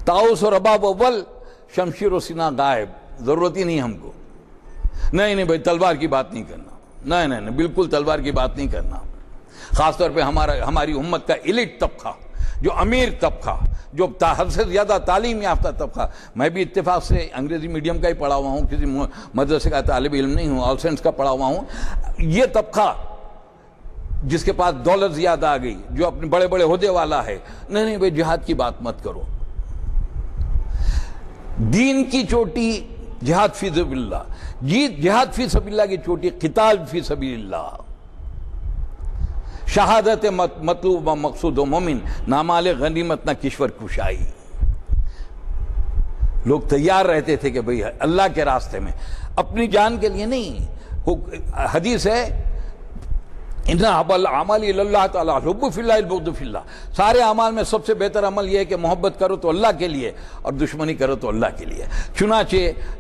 طاؤس اور رباب اول، شمشیر و سینہ غائب۔ ضرورت ہی نہیں ہم کو۔ نہیں بھائی تلوار کی بات نہیں کرنا، نہیں بالکل تلوار کی بات نہیں کرنا۔ خاص طور پہ ہماری امت کا ایلیٹ طبقہ، جو امیر طبقہ، جو حد سے زیادہ تعلیم یافتہ طبقہ۔ میں بھی اتفاق سے انگریزی میڈیم کا ہی پڑھا ہوا ہوں، کسی مدرسے کا طالب علم نہیں ہوں، آل سینٹس کا پڑھا ہوا ہوں۔ یہ طبقہ جس کے پاس دولت زیادہ آ گئی، جو اپنے بڑے بڑے عہدے والا ہے، نہیں بھائی جہاد کی بات مت کرو۔ دین کی چوٹی جہاد فی سبیل اللہ، جہاد فی سبیل اللہ کی چوٹی قتال فی سبیل اللہ، شہادت مطلوب و مقصود و مومن، نہ مال غنیمت نہ کشور کشائی۔ لوگ تیار رہتے تھے کہ بھئی اللہ کے راستے میں، اپنی جان کے لیے نہیں۔ حدیث ہے ان احب الاعمال الی اللہ تعالی الحب فی اللہ البغض فی اللہ۔ سارے اعمال میں سب سے بہتر عمل یہ ہے کہ محبت کرو تو اللہ کے لیے اور دشمنی کرو تو اللہ کے لیے۔ چنانچہ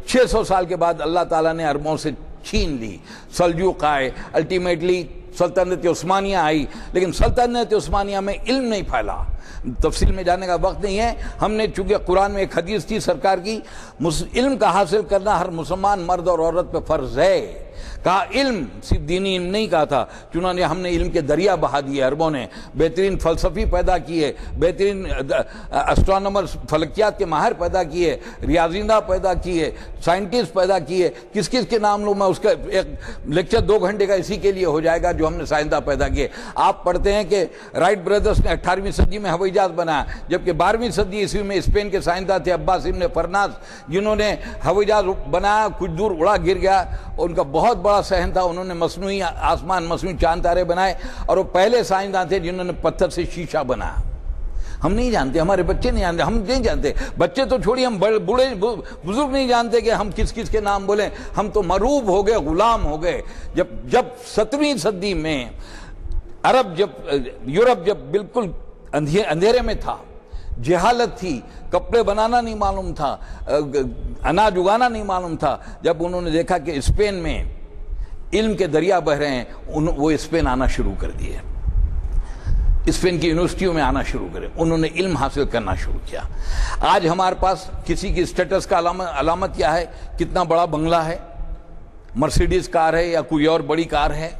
600 سال کے بعد اللہ تعالیٰ نے عربوں سے چھین لی، سلجوق آئے، الٹیمیٹلی سلطنت عثمانیہ آئی، لیکن سلطنت عثمانیہ میں علم نہیں پھیلا۔ تفصیل میں جانے کا وقت نہیں ہے۔ ہم نے چونکہ قرآن میں ایک حدیث تھی سرکار کی، علم کا حاصل کرنا ہر مسلمان مرد اور عورت پہ فرض ہے۔ کہا علم صرف دینی علم نہیں کہا تھا، چنانچہ ہم نے علم کے دریا بہا دیے۔ عربوں نے بہترین فلسفی پیدا کیے، بہترین اسٹرانومر فلکیات کے ماہر پیدا کیے، ریاضیندہ پیدا کیے، سائنٹسٹ پیدا کیے۔ کس کس کے نام لوں میں؟ اس کا ایک لیکچر 2 گھنٹے کا اسی کے لیے ہو جائے گا جو ہم نے سائنسداں پیدا کیے۔ آپ پڑھتے ہیں کہ رائٹ بردرز نے 18ویں صدی میں ہوائی جہاز بنایا، جبکہ 12ویں صدی عیسوی میں اسپین کے سائنسداں تھے عباس ابن فرناس، جنہوں نے ہوائی جہاز بنایا، کچھ دور اڑا گر گیا، ان کا بہت بڑا صحن تھا۔ انہوں نے مصنوعی آسمان، مصنوعی چاند تارے بنائے، اور وہ پہلے سائنسداں تھے جنہوں نے پتھر سے شیشہ بنایا۔ ہم نہیں جانتے، ہمارے بچے نہیں جانتے، ہم نہیں جانتے، بچے تو چھوڑیے، ہم بوڑھے بزرگ نہیں جانتے کہ ہم کس کس کے نام بولیں۔ ہم تو مروب ہو گئے، غلام ہو گئے۔ جب 17ویں صدی میں یورپ جب بالکل اندھیرے میں تھا، جہالت تھی، کپڑے بنانا نہیں معلوم تھا، اناج اگانا نہیں معلوم تھا، جب انہوں نے دیکھا کہ اسپین میں علم کے دریا بہ رہے ہیں، وہ اسپین آنا شروع کر دیے، اسپین کی یونیورسٹیوں میں آنا شروع کرے، انہوں نے علم حاصل کرنا شروع کیا۔ آج ہمارے پاس کسی کی اسٹیٹس کا علامت کیا ہے؟ کتنا بڑا بنگلہ ہے، مرسیڈیز کار ہے یا کوئی اور بڑی کار ہے،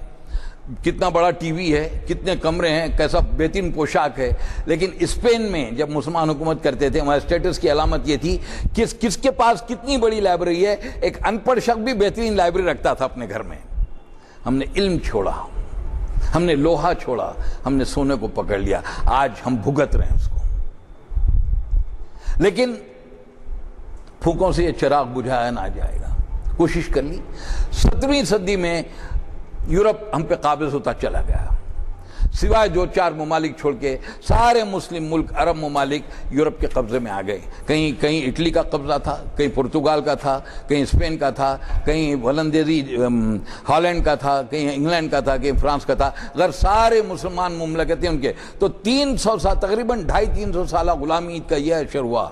کتنا بڑا ٹی وی ہے، کتنے کمرے ہیں، کیسا بہترین پوشاک ہے۔ لیکن اسپین میں جب مسلمان حکومت کرتے تھے، ہمارے اسٹیٹس کی علامت یہ تھی کہ کس کے پاس کتنی بڑی لائبریری ہے۔ ایک ان پڑھ شخص بھی بہترین لائبریری رکھتا تھا اپنے گھر میں۔ ہم نے علم چھوڑا، ہم نے لوہا چھوڑا، ہم نے سونے کو پکڑ لیا، آج ہم بھگت رہے ہیں اس کو۔ لیکن پھوکوں سے یہ چراغ بجھایا نہ جائے گا۔ کوشش کر لی، 17ویں صدی میں یورپ ہم پہ قابض ہوتا چلا گیا، سوائے 2-4 ممالک چھوڑ کے سارے مسلم ملک، عرب ممالک یورپ کے قبضے میں آ گئے۔ کہیں اٹلی کا قبضہ تھا، کہیں پرتگال کا تھا، کہیں اسپین کا تھا، کہیں ولندیزی ہالینڈ کا تھا، کہیں انگلینڈ کا تھا، کہیں فرانس کا تھا، اگر سارے مسلمان مملکتیں ان کے۔ تو 300 سال، تقریباً 250-300 سالہ غلامی کا یہ اشر ہوا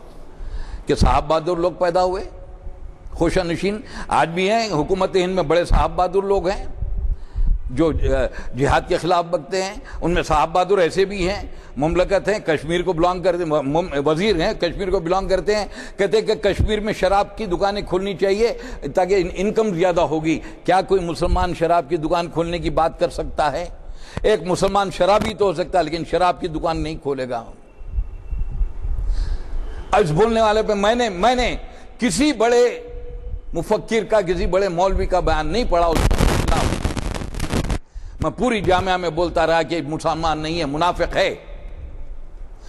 کہ صاحب بہادر لوگ پیدا ہوئے، خوشہ نشین آج بھی ہیں۔ حکومت ہند میں بڑے صاحب بہادر لوگ ہیں جو جہاد کے خلاف بکتے ہیں، ان میں صاحب بہادر ایسے بھی ہیں، مملکت ہیں، کشمیر کو بلانگ کرتے، وزیر ہیں کشمیر کو بلانگ کرتے ہیں، کہتے ہیں کہ کشمیر میں شراب کی دکانیں کھولنی چاہیے تاکہ انکم زیادہ ہوگی۔ کیا کوئی مسلمان شراب کی دکان کھولنے کی بات کر سکتا ہے؟ ایک مسلمان شرابی تو ہو سکتا ہے لیکن شراب کی دکان نہیں کھولے گا۔ اس بولنے والے پہ میں نے کسی بڑے مفکر کا، کسی بڑے مولوی کا بیان نہیں پڑھا اس کے خلاف۔ میں پوری جامعہ میں بولتا رہا کہ مسلمان نہیں ہے، منافق ہے۔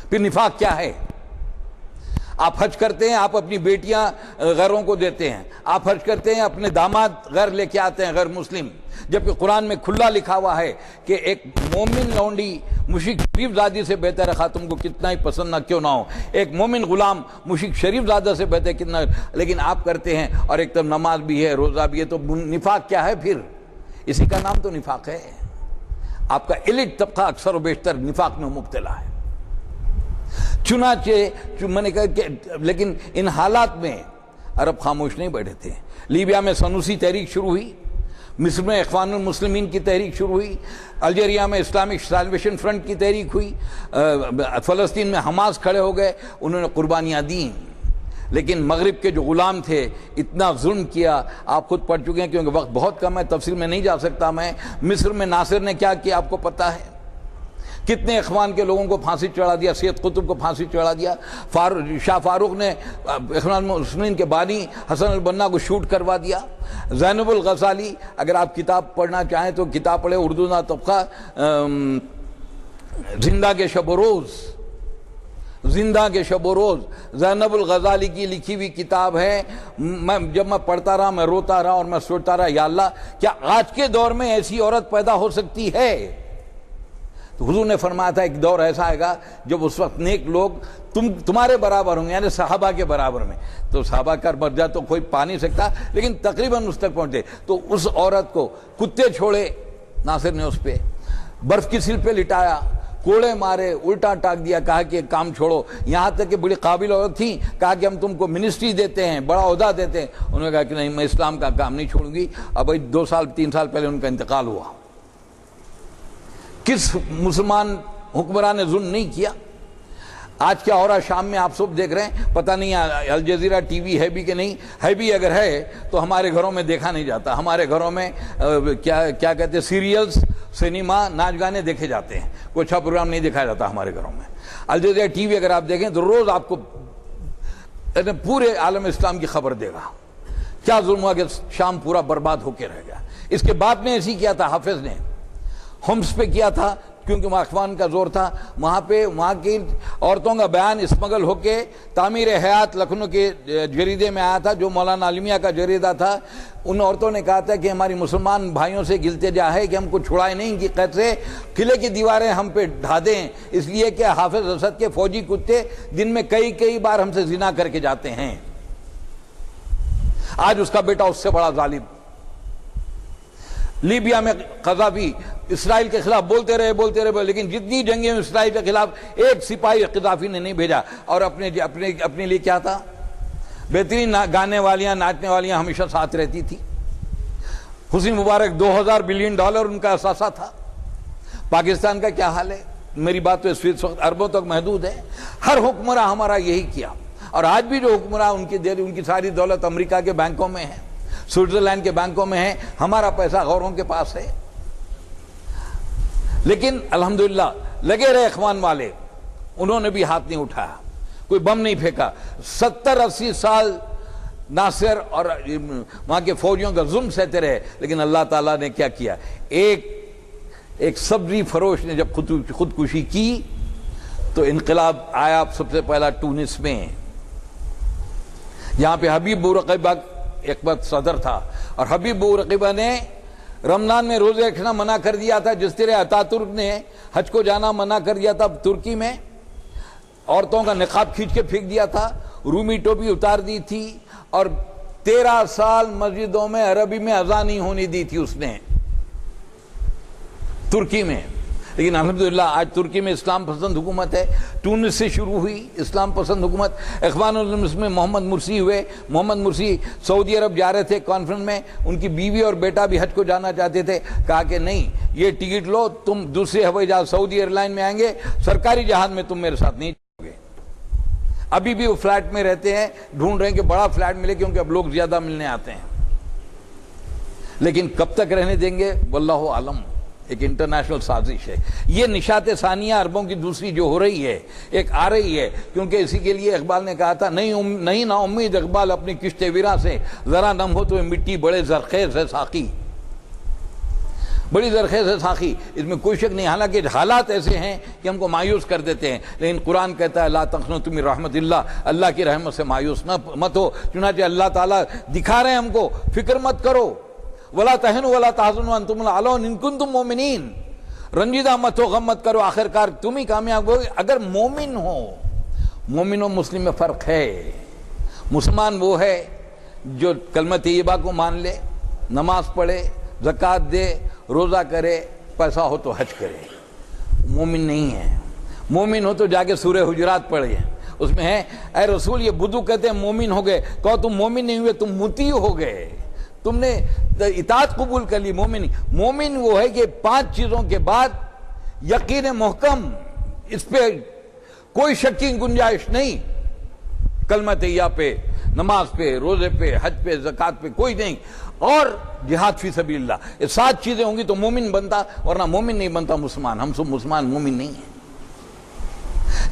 پھر نفاق کیا ہے؟ آپ حج کرتے ہیں، آپ اپنی بیٹیاں غیروں کو دیتے ہیں، آپ حج کرتے ہیں، اپنے داماد غیر لے کے آتے ہیں، غیر مسلم، جبکہ قرآن میں کھلا لکھا ہوا ہے کہ ایک مومن لونڈی مشرک شریف زادی سے بہتر ہے، خاتم کو کتنا ہی پسند نہ کیوں نہ ہو، ایک مومن غلام مشرک شریف زادہ سے بہتر کتنا، لیکن آپ کرتے ہیں، اور ایک طرف نماز بھی ہے، روزہ بھی ہے۔ تو نفاق کیا ہے پھر؟ اسی کا نام تو نفاق ہے۔ آپ کا ایلیٹ طبقہ اکثر و بیشتر نفاق میں مبتلا ہے۔ چنانچہ میں نے کہا کہ لیکن ان حالات میں عرب خاموش نہیں بیٹھے تھے۔ لیبیا میں سنوسی تحریک شروع ہوئی، مصر میں اخوان المسلمین کی تحریک شروع ہوئی، الجیریا میں اسلامک سیلویشن فرنٹ کی تحریک ہوئی، فلسطین میں حماس کھڑے ہو گئے، انہوں نے قربانیاں دیں۔ لیکن مغرب کے جو غلام تھے اتنا ظلم کیا، آپ خود پڑھ چکے ہیں کیونکہ وقت بہت کم ہے، تفصیل میں نہیں جا سکتا میں۔ مصر میں ناصر نے کیا کیا آپ کو پتہ ہے؟ کتنے اخوان کے لوگوں کو پھانسی چڑھا دیا، سید قطب کو پھانسی چڑھا دیا، شاہ فاروق نے اخوان المسلمین کے بانی حسن البنا کو شوٹ کروا دیا۔ زینب الغزالی، اگر آپ کتاب پڑھنا چاہیں تو کتاب پڑھیں، اردو نا طبقہ زندہ کے شب و روز، زندہ کے شب و روز، زینب الغزالی کی لکھی ہوئی کتاب ہے۔ جب میں پڑھتا رہا میں روتا رہا اور میں سوچتا رہا، یا اللہ کیا آج کے دور میں ایسی عورت پیدا ہو سکتی ہے؟ تو حضور نے فرمایا تھا ایک دور ایسا آئے گا جب اس وقت نیک لوگ تمہارے برابر ہوں گے، یعنی صحابہ کے برابر میں۔ تو صحابہ کا درجہ تو کوئی پا نہیں سکتا لیکن تقریباً اس تک پہنچے۔ تو اس عورت کو کتے چھوڑے ناصر نے، اس پہ برف کی سل پہ لٹایا، کوڑے مارے، الٹا ٹاک دیا، کہا کہ کام چھوڑو۔ یہاں تک کہ بڑی قابل عورت تھی، کہا کہ ہم تم کو منسٹری دیتے ہیں، بڑا عہدہ دیتے ہیں۔ انہوں نے کہا کہ نہیں، میں اسلام کا کام نہیں چھوڑوں گی۔ اب 2-3 سال پہلے ان کا انتقال ہوا۔ کس مسلمان حکمران نے ظلم نہیں کیا؟ آج کیا ہو رہا شام میں آپ سب دیکھ رہے ہیں، پتہ نہیں الجزیرہ ٹی وی ہے بھی کہ نہیں ہے بھی، اگر ہے تو ہمارے گھروں میں دیکھا نہیں جاتا۔ ہمارے گھروں میں کیا کہتے ہیں، سیریلز، سنیما، ناچ گانے دیکھے جاتے ہیں، کوئی اچھا پروگرام نہیں دکھایا جاتا ہمارے گھروں میں۔ الجزیرہ ٹی وی اگر آپ دیکھیں تو روز آپ کو پورے عالم اسلام کی خبر دے گا، کیا ظلم ہوا کہ شام پورا برباد ہو کے رہ گیا۔ اس کے بعد میں ایسی کیا تھا حافظ نے، ہومس پہ کیا تھا، کیونکہ وہاں اخوان کا زور تھا، وہاں کی عورتوں کا بیان اسمگل ہو کے تعمیر حیات لکھنؤ کے جریدے میں آیا تھا، جو مولانا عالمیہ کا جریدہ تھا۔ ان عورتوں نے کہا تھا کہ ہماری مسلمان بھائیوں سے گلتے جا ہے کہ ہم کو چھڑائے نہیں ان کی قید سے، قلعے کی دیواریں ہم پہ ڈھا دیں، اس لیے کہ حافظ اسد کے فوجی کتے دن میں کئی بار ہم سے زنا کر کے جاتے ہیں۔ آج اس کا بیٹا اس سے بڑا ظالم۔ لیبیا میں قذافی اسرائیل کے خلاف بولتے رہے لیکن جتنی جنگیں اسرائیل کے خلاف ایک سپاہی قذافی نے نہیں بھیجا، اور اپنے لیے کیا تھا، بہترین گانے والیاں، ناچنے والیاں ہمیشہ ساتھ رہتی تھی۔ حسنی مبارک $2000 بلین ان کا اثاثہ تھا. پاکستان کا کیا حال ہے؟ میری بات تو اس وقت اربوں تک محدود ہے. ہر حکمراں ہمارا یہی کیا، اور آج بھی جو حکمراں ان کی ساری دولت امریکہ کے بینکوں میں ہے، سوئٹزرلینڈ کے بینکوں میں ہے، ہمارا پیسہ غوروں کے پاس ہے. لیکن الحمدللہ لگے رہے اخوان والے، انہوں نے بھی ہاتھ نہیں اٹھایا، کوئی بم نہیں پھینکا. 70-80 سال ناصر اور وہاں کے فوجیوں کا ظلم سہتے رہے، لیکن اللہ تعالیٰ نے کیا کیا؟ ایک سبزی فروش نے جب خودکشی کی تو انقلاب آیا سب سے پہلا ٹونس میں. یہاں پہ حبیب بورقیبہ ایک وقت صدر تھا، اور حبیب بورقیبہ نے رمضان میں روزے رکھنا منع کر دیا تھا، جس طرح اتاترک نے حج کو جانا منع کر دیا تھا ترکی میں، عورتوں کا نقاب کھینچ کے پھینک دیا تھا، رومی ٹوپی اتار دی تھی، اور 13 سال مسجدوں میں عربی میں اذان نہیں ہونے دی تھی اس نے ترکی میں. لیکن الحمدللہ آج ترکی میں اسلام پسند حکومت ہے. ٹونس سے شروع ہوئی اسلام پسند حکومت. اخوان المسلمین میں محمد مرسی ہوئے. محمد مرسی سعودی عرب جا رہے تھے کانفرنس میں، ان کی بیوی اور بیٹا بھی حج کو جانا چاہتے تھے. کہا کہ نہیں، یہ ٹکٹ لو، تم دوسرے ہوائی جہاز سعودی ایئر لائن میں آئیں گے، سرکاری جہاز میں تم میرے ساتھ نہیں جاؤ گے. ابھی بھی وہ فلیٹ میں رہتے ہیں، ڈھونڈ رہے ہیں کہ بڑا فلیٹ ملے، کیونکہ اب لوگ زیادہ ملنے آتے ہیں. لیکن کب تک رہنے دیں گے واللہ عالم. ایک انٹرنیشنل سازش ہے. یہ نشاط ثانیہ عربوں کی دوسری جو ہو رہی ہے، ایک آ رہی ہے، کیونکہ اسی کے لیے اقبال نے کہا تھا نہیں نا امید اقبال اپنی کشت ویراں سے، ذرا نم ہو تو مٹی بڑے زرخیز ہے ساقی، بڑی زرخیز ہے ساقی. اس میں کوئی شک نہیں. حالانکہ حالات ایسے ہیں کہ ہم کو مایوس کر دیتے ہیں، لیکن قرآن کہتا ہے لا تقنطوا من رحمت اللہ، اللہ کی رحمت سے مایوس مت ہو. چنانچہ اللہ تعالیٰ دکھا رہے ہیں ہم کو، فکر مت کرو، وَلَا تَهِنُوا وَلَا تَحْزَنُوا وَأَنْتُمُ الْأَعْلَوْنَ إِن كُنتُم مُؤْمِنِينَ. رنجیدہ مت ہو، غم مت کرو، آخر کار تم ہی کامیاب ہو اگر مومن ہو. مومن و مسلم میں فرق ہے. مسلمان وہ ہے جو کلمہ طیبہ کو مان لے، نماز پڑھے، زکوٰۃ دے، روزہ کرے، پیسہ ہو تو حج کرے. مومن نہیں ہے. مومن ہو تو جا کے سورہ حجرات پڑھے، اس میں ہے اے رسول یہ بدو کہتے ہیں مومن ہو گئے. کہو تم مومن نہیں ہوئے، تم مطیع ہو گئے، تم نے اطاعت قبول کر لی. مومن وہ ہے کہ 5 چیزوں کے بعد یقین محکم، اس پہ کوئی شک کی گنجائش نہیں. کلمہ طیبہ پہ، نماز پہ، روزے پہ، حج پہ، زکوٰۃ پہ کوئی نہیں، اور جہاد فی سبیل اللہ. یہ 7 چیزیں ہوں گی تو مومن بنتا، ورنہ مومن نہیں بنتا مسلمان. ہم سب مسلمان مومن نہیں ہیں.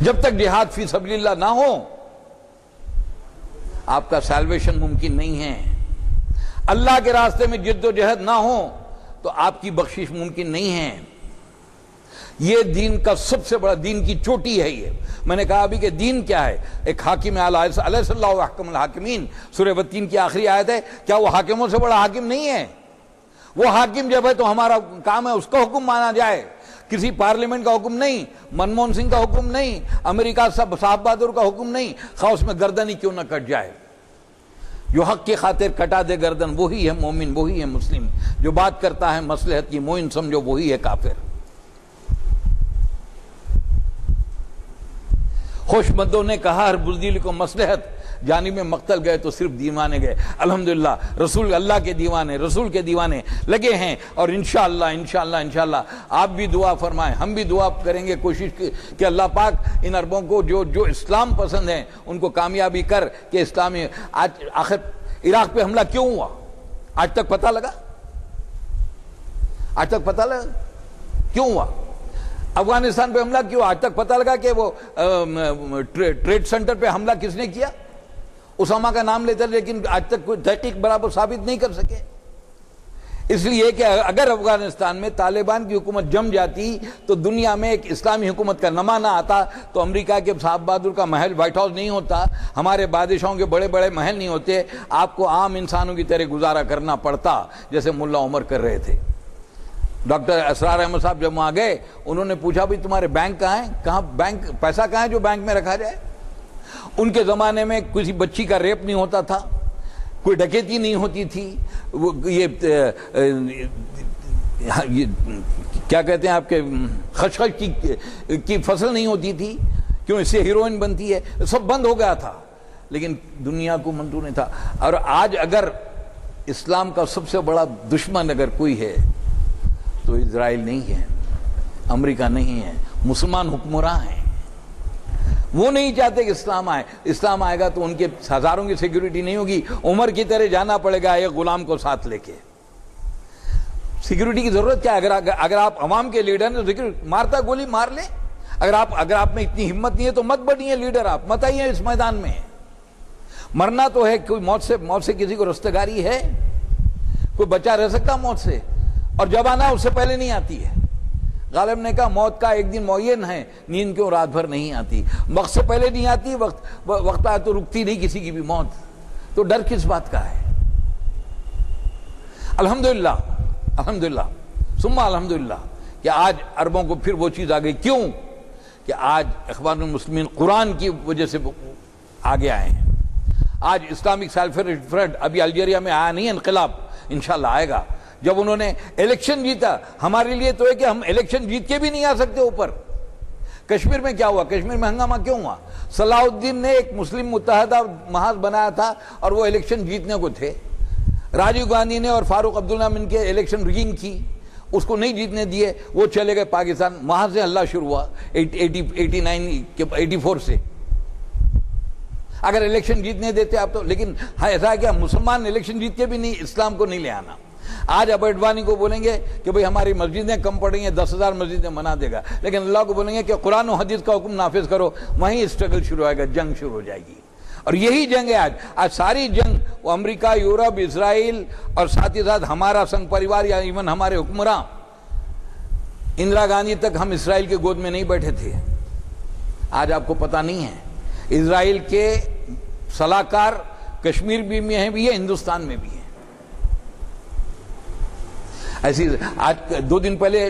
جب تک جہاد فی سبیل اللہ نہ ہو آپ کا سیلویشن ممکن نہیں ہے. اللہ کے راستے میں جد و جہد نہ ہو تو آپ کی بخشش ممکن نہیں ہے. یہ دین کا سب سے بڑا، دین کی چوٹی ہے. یہ میں نے کہا ابھی کہ دین کیا ہے. ایک حاکم اعلیٰ علیہ اللہ احکم الحاکمین، سورہ بطین کی آخری آیت ہے. کیا وہ حاکموں سے بڑا حاکم نہیں ہے؟ وہ حاکم جب ہے تو ہمارا کام ہے اس کا حکم مانا جائے، کسی پارلیمنٹ کا حکم نہیں، منموہن سنگھ کا حکم نہیں، امریکہ صاحب بہادر کا حکم نہیں، خواہ اس میں گردن ہی کیوں نہ کٹ جائے. جو حق کی خاطر کٹا دے گردن وہی ہے مومن، وہی ہے مسلم. جو بات کرتا ہے مصلحت کی معین سمجھو وہی ہے کافر. خوش مندوں نے کہا ہر بزدل کو مصلحت، جانب میں مقتل گئے تو صرف دیوانے گئے. الحمدللہ رسول اللہ کے دیوانے، رسول کے دیوانے لگے ہیں. اور انشاءاللہ آپ بھی دعا فرمائیں، ہم بھی دعا کریں گے، کوشش کہ اللہ پاک ان عربوں کو جو اسلام پسند ہیں ان کو کامیابی کر کہ اسلامی. آج آخر عراق پہ حملہ کیوں ہوا آج تک پتہ لگا؟ آج تک پتہ لگا کیوں ہوا؟ افغانستان پہ حملہ کیوں؟ آج تک پتہ لگا کہ وہ ٹریڈ سینٹر پہ حملہ کس نے کیا؟ اسامہ کا نام لیتے، لیکن آج تک کوئی تحقیق برابر ثابت نہیں کر سکے. اس لیے کہ اگر افغانستان میں طالبان کی حکومت جم جاتی تو دنیا میں ایک اسلامی حکومت کا نمہ نہ آتا، تو امریکہ کے صاحب بہادر کا محل وائٹ ہاؤس نہیں ہوتا، ہمارے بادشاہوں کے بڑے بڑے محل نہیں ہوتے. آپ کو عام انسانوں کی طرح گزارا کرنا پڑتا جیسے ملا عمر کر رہے تھے. ڈاکٹر اسرار احمد صاحب جب وہاں گئے، انہوں نے پوچھا بھائی تمہارے بینک کہاں ہیں؟ کہاں بینک، پیسہ کہاں ہے جو بینک میں رکھا جائے؟ ان کے زمانے میں کسی بچی کا ریپ نہیں ہوتا تھا، کوئی ڈکیتی نہیں ہوتی تھی، یہ کیا کہتے ہیں آپ کے خشخش کی فصل نہیں ہوتی تھی، کیوں اس سے ہیروئن بنتی ہے، سب بند ہو گیا تھا. لیکن دنیا کو منظور نہیں تھا. اور آج اگر اسلام کا سب سے بڑا دشمن اگر کوئی ہے تو اسرائیل نہیں ہے، امریکہ نہیں ہے، مسلمان حکمراں ہیں۔ وہ نہیں چاہتے کہ اسلام آئے۔ اسلام آئے گا تو ان کے ہزاروں کی سیکیورٹی نہیں ہوگی، عمر کی طرح جانا پڑے گا ایک غلام کو ساتھ لے کے۔ سیکیورٹی کی ضرورت کیا ہے؟ اگر آپ عوام کے لیڈر ہیں تو مارتا گولی مار لیں۔ اگر آپ میں اتنی ہمت نہیں ہے تو مت بنیے لیڈر، آپ مت آئیے اس میدان میں۔ مرنا تو ہے، کوئی موت سے کسی کو رستگاری ہے؟ کوئی بچہ رہ سکتا موت سے؟ اور جب آنا اس سے پہلے نہیں آتی ہے۔ غالب نے کہا موت کا ایک دن معین ہے، نیند کیوں رات بھر نہیں آتی؟ وقت سے پہلے نہیں آتی، وقت آئے تو رکتی نہیں کسی کی بھی موت، تو ڈر کس بات کا ہے؟ الحمدللہ ثم الحمدللہ کہ آج عربوں کو پھر وہ چیز آ گئی۔ کیوں؟ کہ آج اخوان المسلمین قرآن کی وجہ سے آگے آئے ہیں۔ آج اسلامک سیلف فرنٹ ابھی الجیریا میں آیا نہیں، انقلاب انشاءاللہ آئے گا۔ جب انہوں نے الیکشن جیتا، ہمارے لیے تو ہے کہ ہم الیکشن جیت کے بھی نہیں آ سکتے اوپر۔ کشمیر میں کیا ہوا؟ کشمیر میں ہنگامہ کیوں ہوا؟ صلاح الدین نے ایک مسلم متحدہ محاذ بنایا تھا اور وہ الیکشن جیتنے کو تھے۔ راجیو گاندھی نے اور فاروق عبداللہ مل کے الیکشن ریگنگ کی، اس کو نہیں جیتنے دیے، وہ چلے گئے پاکستان۔ وہاں سے ہلہ شروع ہوا 84 سے۔ اگر الیکشن جیتنے دیتے آپ تو، لیکن ایسا ہے کہ مسلمان الیکشن جیت کے بھی نہیں اسلام کو نہیں لے آنا۔ آج اب اڈوانی کو بولیں گے کہ بھئی ہماری مسجدیں کم پڑیں گے، 10,000 مسجدیں منا دے گا، لیکن اللہ کو بولیں گے کہ قرآن و حدیث کا حکم نافذ کرو، وہیں اسٹرگل شروع ہوئے گا، جنگ شروع ہو جائے گی۔ اور یہی جنگ ہے آج ساری جنگ، وہ امریکہ، یورپ، اسرائیل اور ساتھ ہی ساتھ ہمارا سنگ پریوار یا ایون ہمارے حکمراں۔ اندرا گاندھی تک ہم اسرائیل کے گود میں نہیں بیٹھے تھے، آج آپ کو پتہ نہیں ہے۔ اسرائیل کے صلاح کار کشمیر بھی ہیں بھی ہے، ہندوستان میں بھی ہیں۔ ایسی آج 2 دن پہلے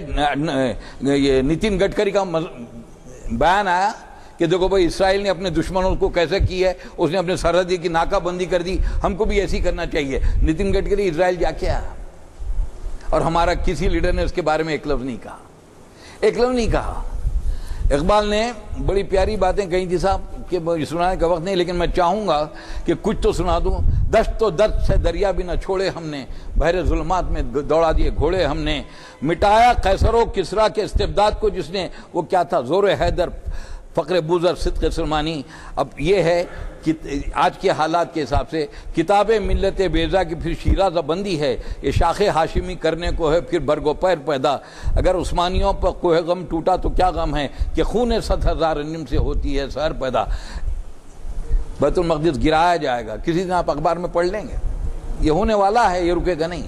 یہ نتن گڈکری کا بیان آیا کہ دیکھو بھائی اسرائیل نے اپنے دشمنوں کو کیسے کی ہے، اس نے اپنے سرحدی کی ناکہ بندی کر دی، ہم کو بھی ایسی کرنا چاہیے۔ نتن گڈکری اسرائیل جا کے آیا اور ہمارا کسی لیڈر نے اس کے بارے میں ایک لفظ نہیں کہا، ایک لفظ نہیں کہا۔ اقبال نے بڑی پیاری باتیں کہی تھی صاحب کہ سنانے کا وقت نہیں، لیکن میں چاہوں گا کہ کچھ تو سنا دوں۔ دشت و درد سے دریا بھی نہ چھوڑے ہم نے، بحر ظلمات میں دوڑا دیے گھوڑے ہم نے، مٹایا قیصر و کسریٰ کے استبداد کو جس نے، وہ کیا تھا؟ زور حیدر، فقر بوذر، صدق سلمانی۔ اب یہ ہے کہ آج کے حالات کے حساب سے کتاب ملت بیضا کی پھر شیرازہ بندی ہے، یہ شاخ ہاشمی کرنے کو ہے پھر برگ و پیر پیدا۔ اگر عثمانیوں پر کوہ غم ٹوٹا تو کیا غم ہے کہ خون 100,000 نم سے ہوتی ہے سحر پیدا۔ بیت المقدس گرایا جائے گا، کسی دن آپ اخبار میں پڑھ لیں گے، یہ ہونے والا ہے، یہ رکے گا نہیں۔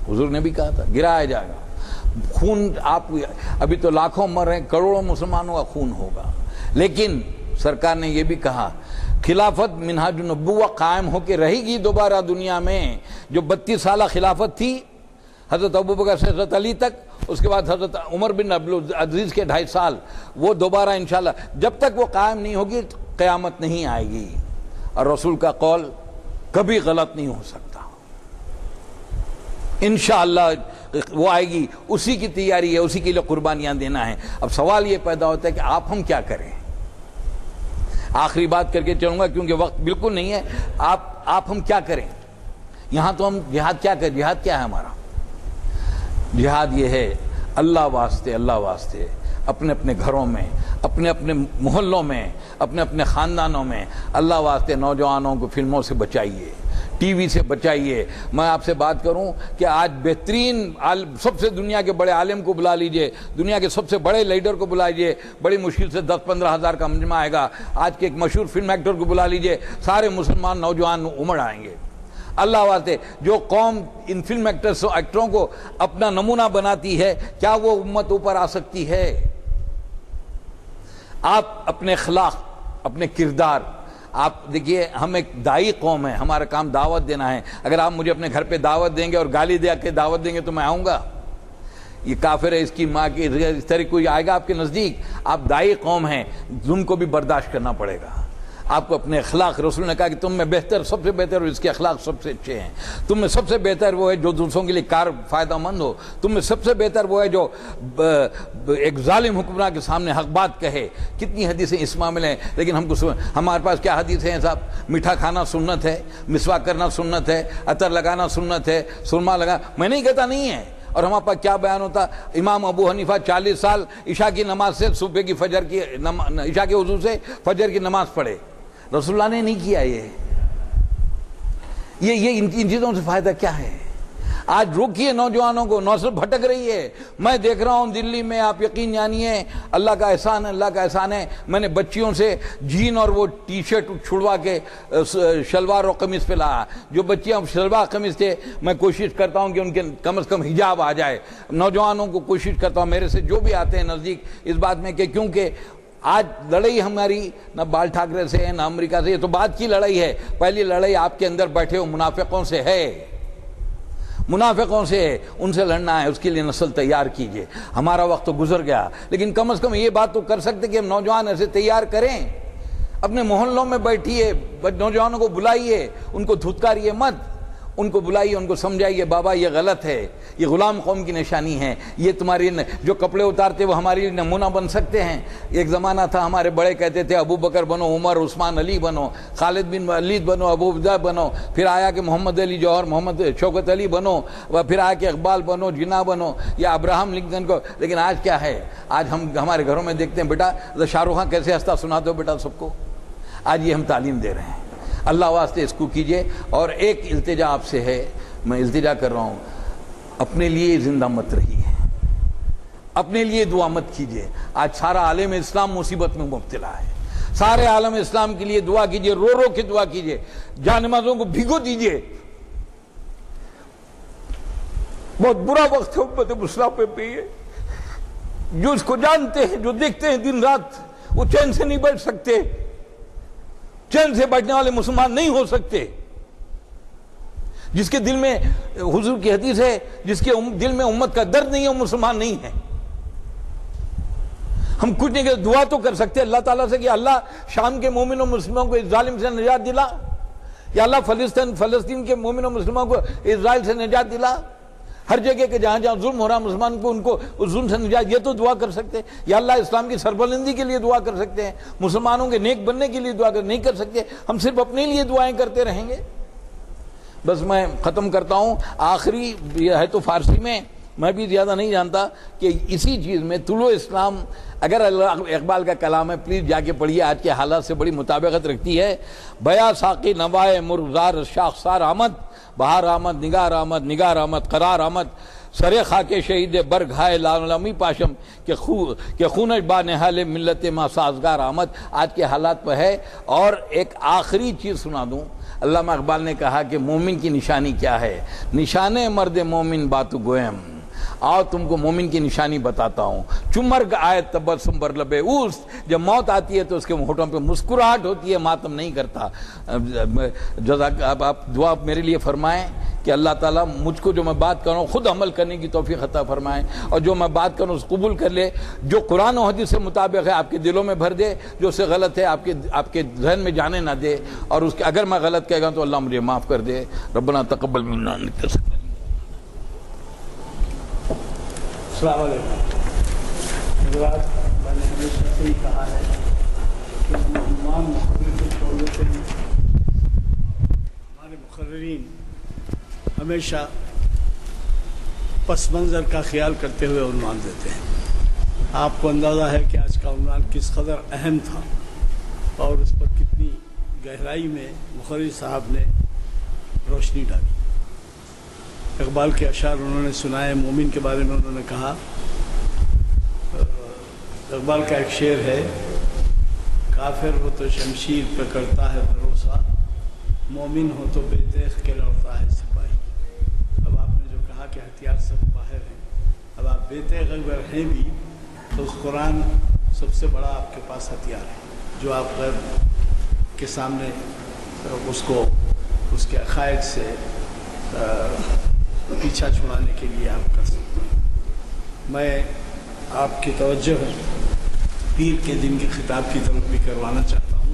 حضور نے بھی کہا تھا گرایا جائے گا خون۔ آپ ابھی تو لاکھوں مر رہے ہیں، کروڑوں مسلمانوں کا خون ہوگا، لیکن سرکار نے یہ بھی کہا خلافت منہاج النبوہ قائم ہو کے رہے گی دوبارہ دنیا میں۔ جو 32 سالہ خلافت تھی حضرت ابوبکر سے حضرت علی تک، اس کے بعد حضرت عمر بن عبدالعزیز کے 2.5 سال، وہ دوبارہ انشاءاللہ جب تک وہ قائم نہیں ہوگی قیامت نہیں آئے گی، اور رسول کا قول کبھی غلط نہیں ہو سکتا۔ انشاءاللہ وہ آئے گی، اسی کی تیاری ہے، اسی کے لیے قربانیاں دینا ہے۔ اب سوال یہ پیدا ہوتا ہے کہ ہم کیا کریں؟ آخری بات کر کے چلوں گا کیونکہ وقت بالکل نہیں ہے۔ آپ ہم کیا کریں؟ یہاں تو ہم جہاد کیا کریں؟ جہاد کیا ہے ہمارا؟ جہاد یہ ہے اللہ واسطے، اللہ واسطے اپنے اپنے گھروں میں، اپنے اپنے محلوں میں، اپنے اپنے خاندانوں میں اللہ واسطے نوجوانوں کو فلموں سے بچائیے، ٹی وی سے بچائیے۔ میں آپ سے بات کروں کہ آج بہترین سب سے دنیا کے بڑے عالم کو بلا لیجئے، دنیا کے سب سے بڑے لیڈر کو بلا لیجئے، بڑی مشکل سے 10-15 ہزار کا مجمع آئے گا۔ آج کے ایک مشہور فلم ایکٹر کو بلا لیجئے، سارے مسلمان نوجوان امڑ آئیں گے۔ اللہ واسطے جو قوم ان فلم ایکٹروں کو اپنا نمونہ بناتی ہے، کیا وہ امت اوپر آ سکتی ہے؟ آپ اپنے اخلاق، اپنے کردار، آپ دیکھیے ہم ایک دائی قوم ہے، ہمارا کام دعوت دینا ہے۔ اگر آپ مجھے اپنے گھر پہ دعوت دیں گے اور گالی دے کے دعوت دیں گے تو میں آؤں گا؟ یہ کافر ہے، اس کی ماں کی، اس طرح کوئی آئے گا آپ کے نزدیک؟ آپ دائی قوم ہیں، ظلم کو بھی برداشت کرنا پڑے گا۔ آپ کو اپنے اخلاق، رسول نے کہا کہ تم میں بہتر سب سے بہتر اور اس کے اخلاق سب سے اچھے ہیں. تم میں سب سے بہتر وہ ہے جو دوسروں کے لیے کار فائدہ مند ہو. تم میں سب سے بہتر وہ ہے جو ایک ظالم حکمراں کے سامنے حق بات کہے. کتنی حدیثیں اس معاملے ہیں، لیکن ہمارے پاس کیا حدیثیں ہیں صاحب؟ میٹھا کھانا سنت ہے، مسواک کرنا سنت ہے، عطر لگانا سنت ہے، سرما لگانا. میں نہیں کہتا نہیں ہے. اور ہمارے پاس کیا بیان ہوتا؟ امام ابو حنیفہ 40 سال عشاء کی نماز سے صبح کی فجر کی عشاء کے وضو سے فجر کی نماز پڑھے. رسول اللہ نے نہیں کیا. یہ ان چیزوں سے فائدہ کیا ہے؟ آج روکیے نوجوانوں کو، نسل بھٹک رہی ہے. میں دیکھ رہا ہوں دلی میں، آپ یقین جانیے، اللہ کا احسان ہے، اللہ کا احسان ہے. میں نے بچیوں سے جین اور وہ ٹی شرٹ چھڑوا کے شلوار اور قمیص پہ لایا. جو بچیاں شلوار قمیص تھے، میں کوشش کرتا ہوں کہ ان کے کم از کم حجاب آ جائے. نوجوانوں کو کوشش کرتا ہوں، میرے سے جو بھی آتے ہیں نزدیک، اس بات میں کہ کیونکہ آج لڑائی ہماری نہ بال ٹھاکرے سے ہے نہ امریکہ سے. یہ تو بات کی لڑائی ہے. پہلی لڑائی آپ کے اندر بیٹھے ہو منافقوں سے ہے، منافقوں سے ہے. ان سے لڑنا ہے. اس کے لیے نسل تیار کیجئے. ہمارا وقت تو گزر گیا، لیکن کم از کم یہ بات تو کر سکتے کہ ہم نوجوان ایسے تیار کریں. اپنے محلوں میں بیٹھیے، نوجوانوں کو بلائیے، ان کو دھتکاریے مت. ان کو بلائیے، ان کو سمجھائیے بابا یہ غلط ہے، یہ غلام قوم کی نشانی ہے. یہ تمہاری جو کپڑے اتارتے وہ ہمارے لیے نمونہ بن سکتے ہیں. ایک زمانہ تھا ہمارے بڑے کہتے تھے ابو بکر بنو، عمر، عثمان، علی بنو، خالد بن ولید بنو، ابو عبیدہ بنو. پھر آیا کہ محمد علی جوہر، محمد شوکت علی بنو. پھر آیا کہ اقبال بنو، جناح بنو، یا ابراہم لنکن کو. لیکن آج کیا ہے؟ آج ہم ہمارے گھروں میں دیکھتے ہیں بیٹا شاہ رخ خان کیسے ہنستا سناتے ہو بیٹا سب کو. آج یہ ہم تعلیم دے رہے ہیں. اللہ واسطے اس کو کیجئے. اور ایک التجا آپ سے ہے، میں التجا کر رہا ہوں، اپنے لیے زندہ مت رہیے، اپنے لیے دعا مت کیجئے. آج سارا عالم اسلام مصیبت میں مبتلا ہے. سارے عالم اسلام کے لیے دعا کیجئے، رو رو کے دعا کیجئے، جانمازوں کو بھگو دیجئے. بہت برا وقت ہے امت مسلمہ پہ بھی. جو اس کو جانتے ہیں، جو دیکھتے ہیں دن رات، وہ چین سے نہیں بیٹھ سکتے. چین سے بیٹھنے والے مسلمان نہیں ہو سکتے. جس کے دل میں، حضور کی حدیث ہے، جس کے دل میں امت کا درد نہیں ہے وہ مسلمان نہیں ہے. ہم کچھ نہیں کرتے، دعا تو کر سکتے اللہ تعالیٰ سے کہ اللہ شام کے مومن و مسلموں کو اس ظالم سے نجات دلا، یا اللہ فلسطین کے مومن و مسلموں کو اسرائیل سے نجات دلا. ہر جگہ کے جہاں جہاں ظلم ہو رہا مسلمان کو، ان کو اس ظلم سے نجات. یہ تو دعا کر سکتے. یا اللہ اسلام کی سربلندی کے لیے دعا کر سکتے ہیں، مسلمانوں کے نیک بننے کے لیے دعا نہیں کر سکتے. ہم صرف اپنے لیے دعائیں کرتے رہیں گے. بس میں ختم کرتا ہوں. آخری یہ ہے تو فارسی میں بھی زیادہ نہیں جانتا کہ اسی چیز میں طلوع اسلام، اگر اقبال کا کلام ہے پلیز جا کے پڑھیے، آج کے حالات سے بڑی مطابقت رکھتی ہے. بیا ساقی نوائے مرغزار شاخسار آمد، بہار آمد، نگار آمد، نگار آمد، قرار آمد، سرے خاک شہید برگ ہائے لالمی پاشم کہ خونش با نہال ملت ما سازگار آمد. آج کے حالات پہ ہے. اور ایک آخری چیز سنا دوں. علامہ اقبال نے کہا کہ مومن کی نشانی کیا ہے؟ نشانے مرد مومن باتو گویم. آؤ تم کو مومن کی نشانی بتاتا ہوں. چمرگ آئے تبسم بر لبے اوست. جب موت آتی ہے تو اس کے ہونٹوں پہ مسکراہٹ ہوتی ہے، ماتم نہیں کرتا. اب آپ دعا میرے لیے فرمائیں کہ اللہ تعالیٰ مجھ کو جو میں بات کر رہا ہوں خود عمل کرنے کی توفیق عطا فرمائیں، اور جو میں بات کر رہا ہوں اس قبول کر لے. جو قرآن و حدیث سے مطابق ہے آپ کے دلوں میں بھر دے، جو سے غلط ہے آپ کے ذہن میں جانے نہ دے. اور اس کے اگر میں غلط کہے گا تو اللہ مجھے معاف کر دے. ربنا تقبل منا انک السلام علیکم. حضرات، میں نے ہمیشہ سے ہی کہا ہے کہ عنوان مقرر کو چھوڑ دیتے ہیں. ہمارے مقررین ہمیشہ پس منظر کا خیال کرتے ہوئے عنوان دیتے ہیں. آپ کو اندازہ ہے کہ آج کا عنوان کس قدر اہم تھا اور اس پر کتنی گہرائی میں مقرر صاحب نے روشنی ڈالی. اقبال کے اشعار انہوں نے سنائے. مومن کے بارے میں انہوں نے کہا، اقبال کا ایک شعر ہے، کافر ہو تو شمشیر پہ کرتا ہے بھروسہ، مومن ہو تو بے تیغ کے لڑتا ہے سپاہی. اب آپ نے جو کہا کہ ہتھیار سب باہر ہیں، اب آپ بے تیغ اگر ہیں بھی تو اس قرآن سب سے بڑا آپ کے پاس ہتھیار ہے جو آپ غیر کے سامنے اس کے عقائد سے پیچھا چھڑانے کے لیے آپ کر سکتے ہیں. میں آپ کی توجہ پیر کے دن کے خطاب کی طرف بھی کروانا چاہتا ہوں،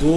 2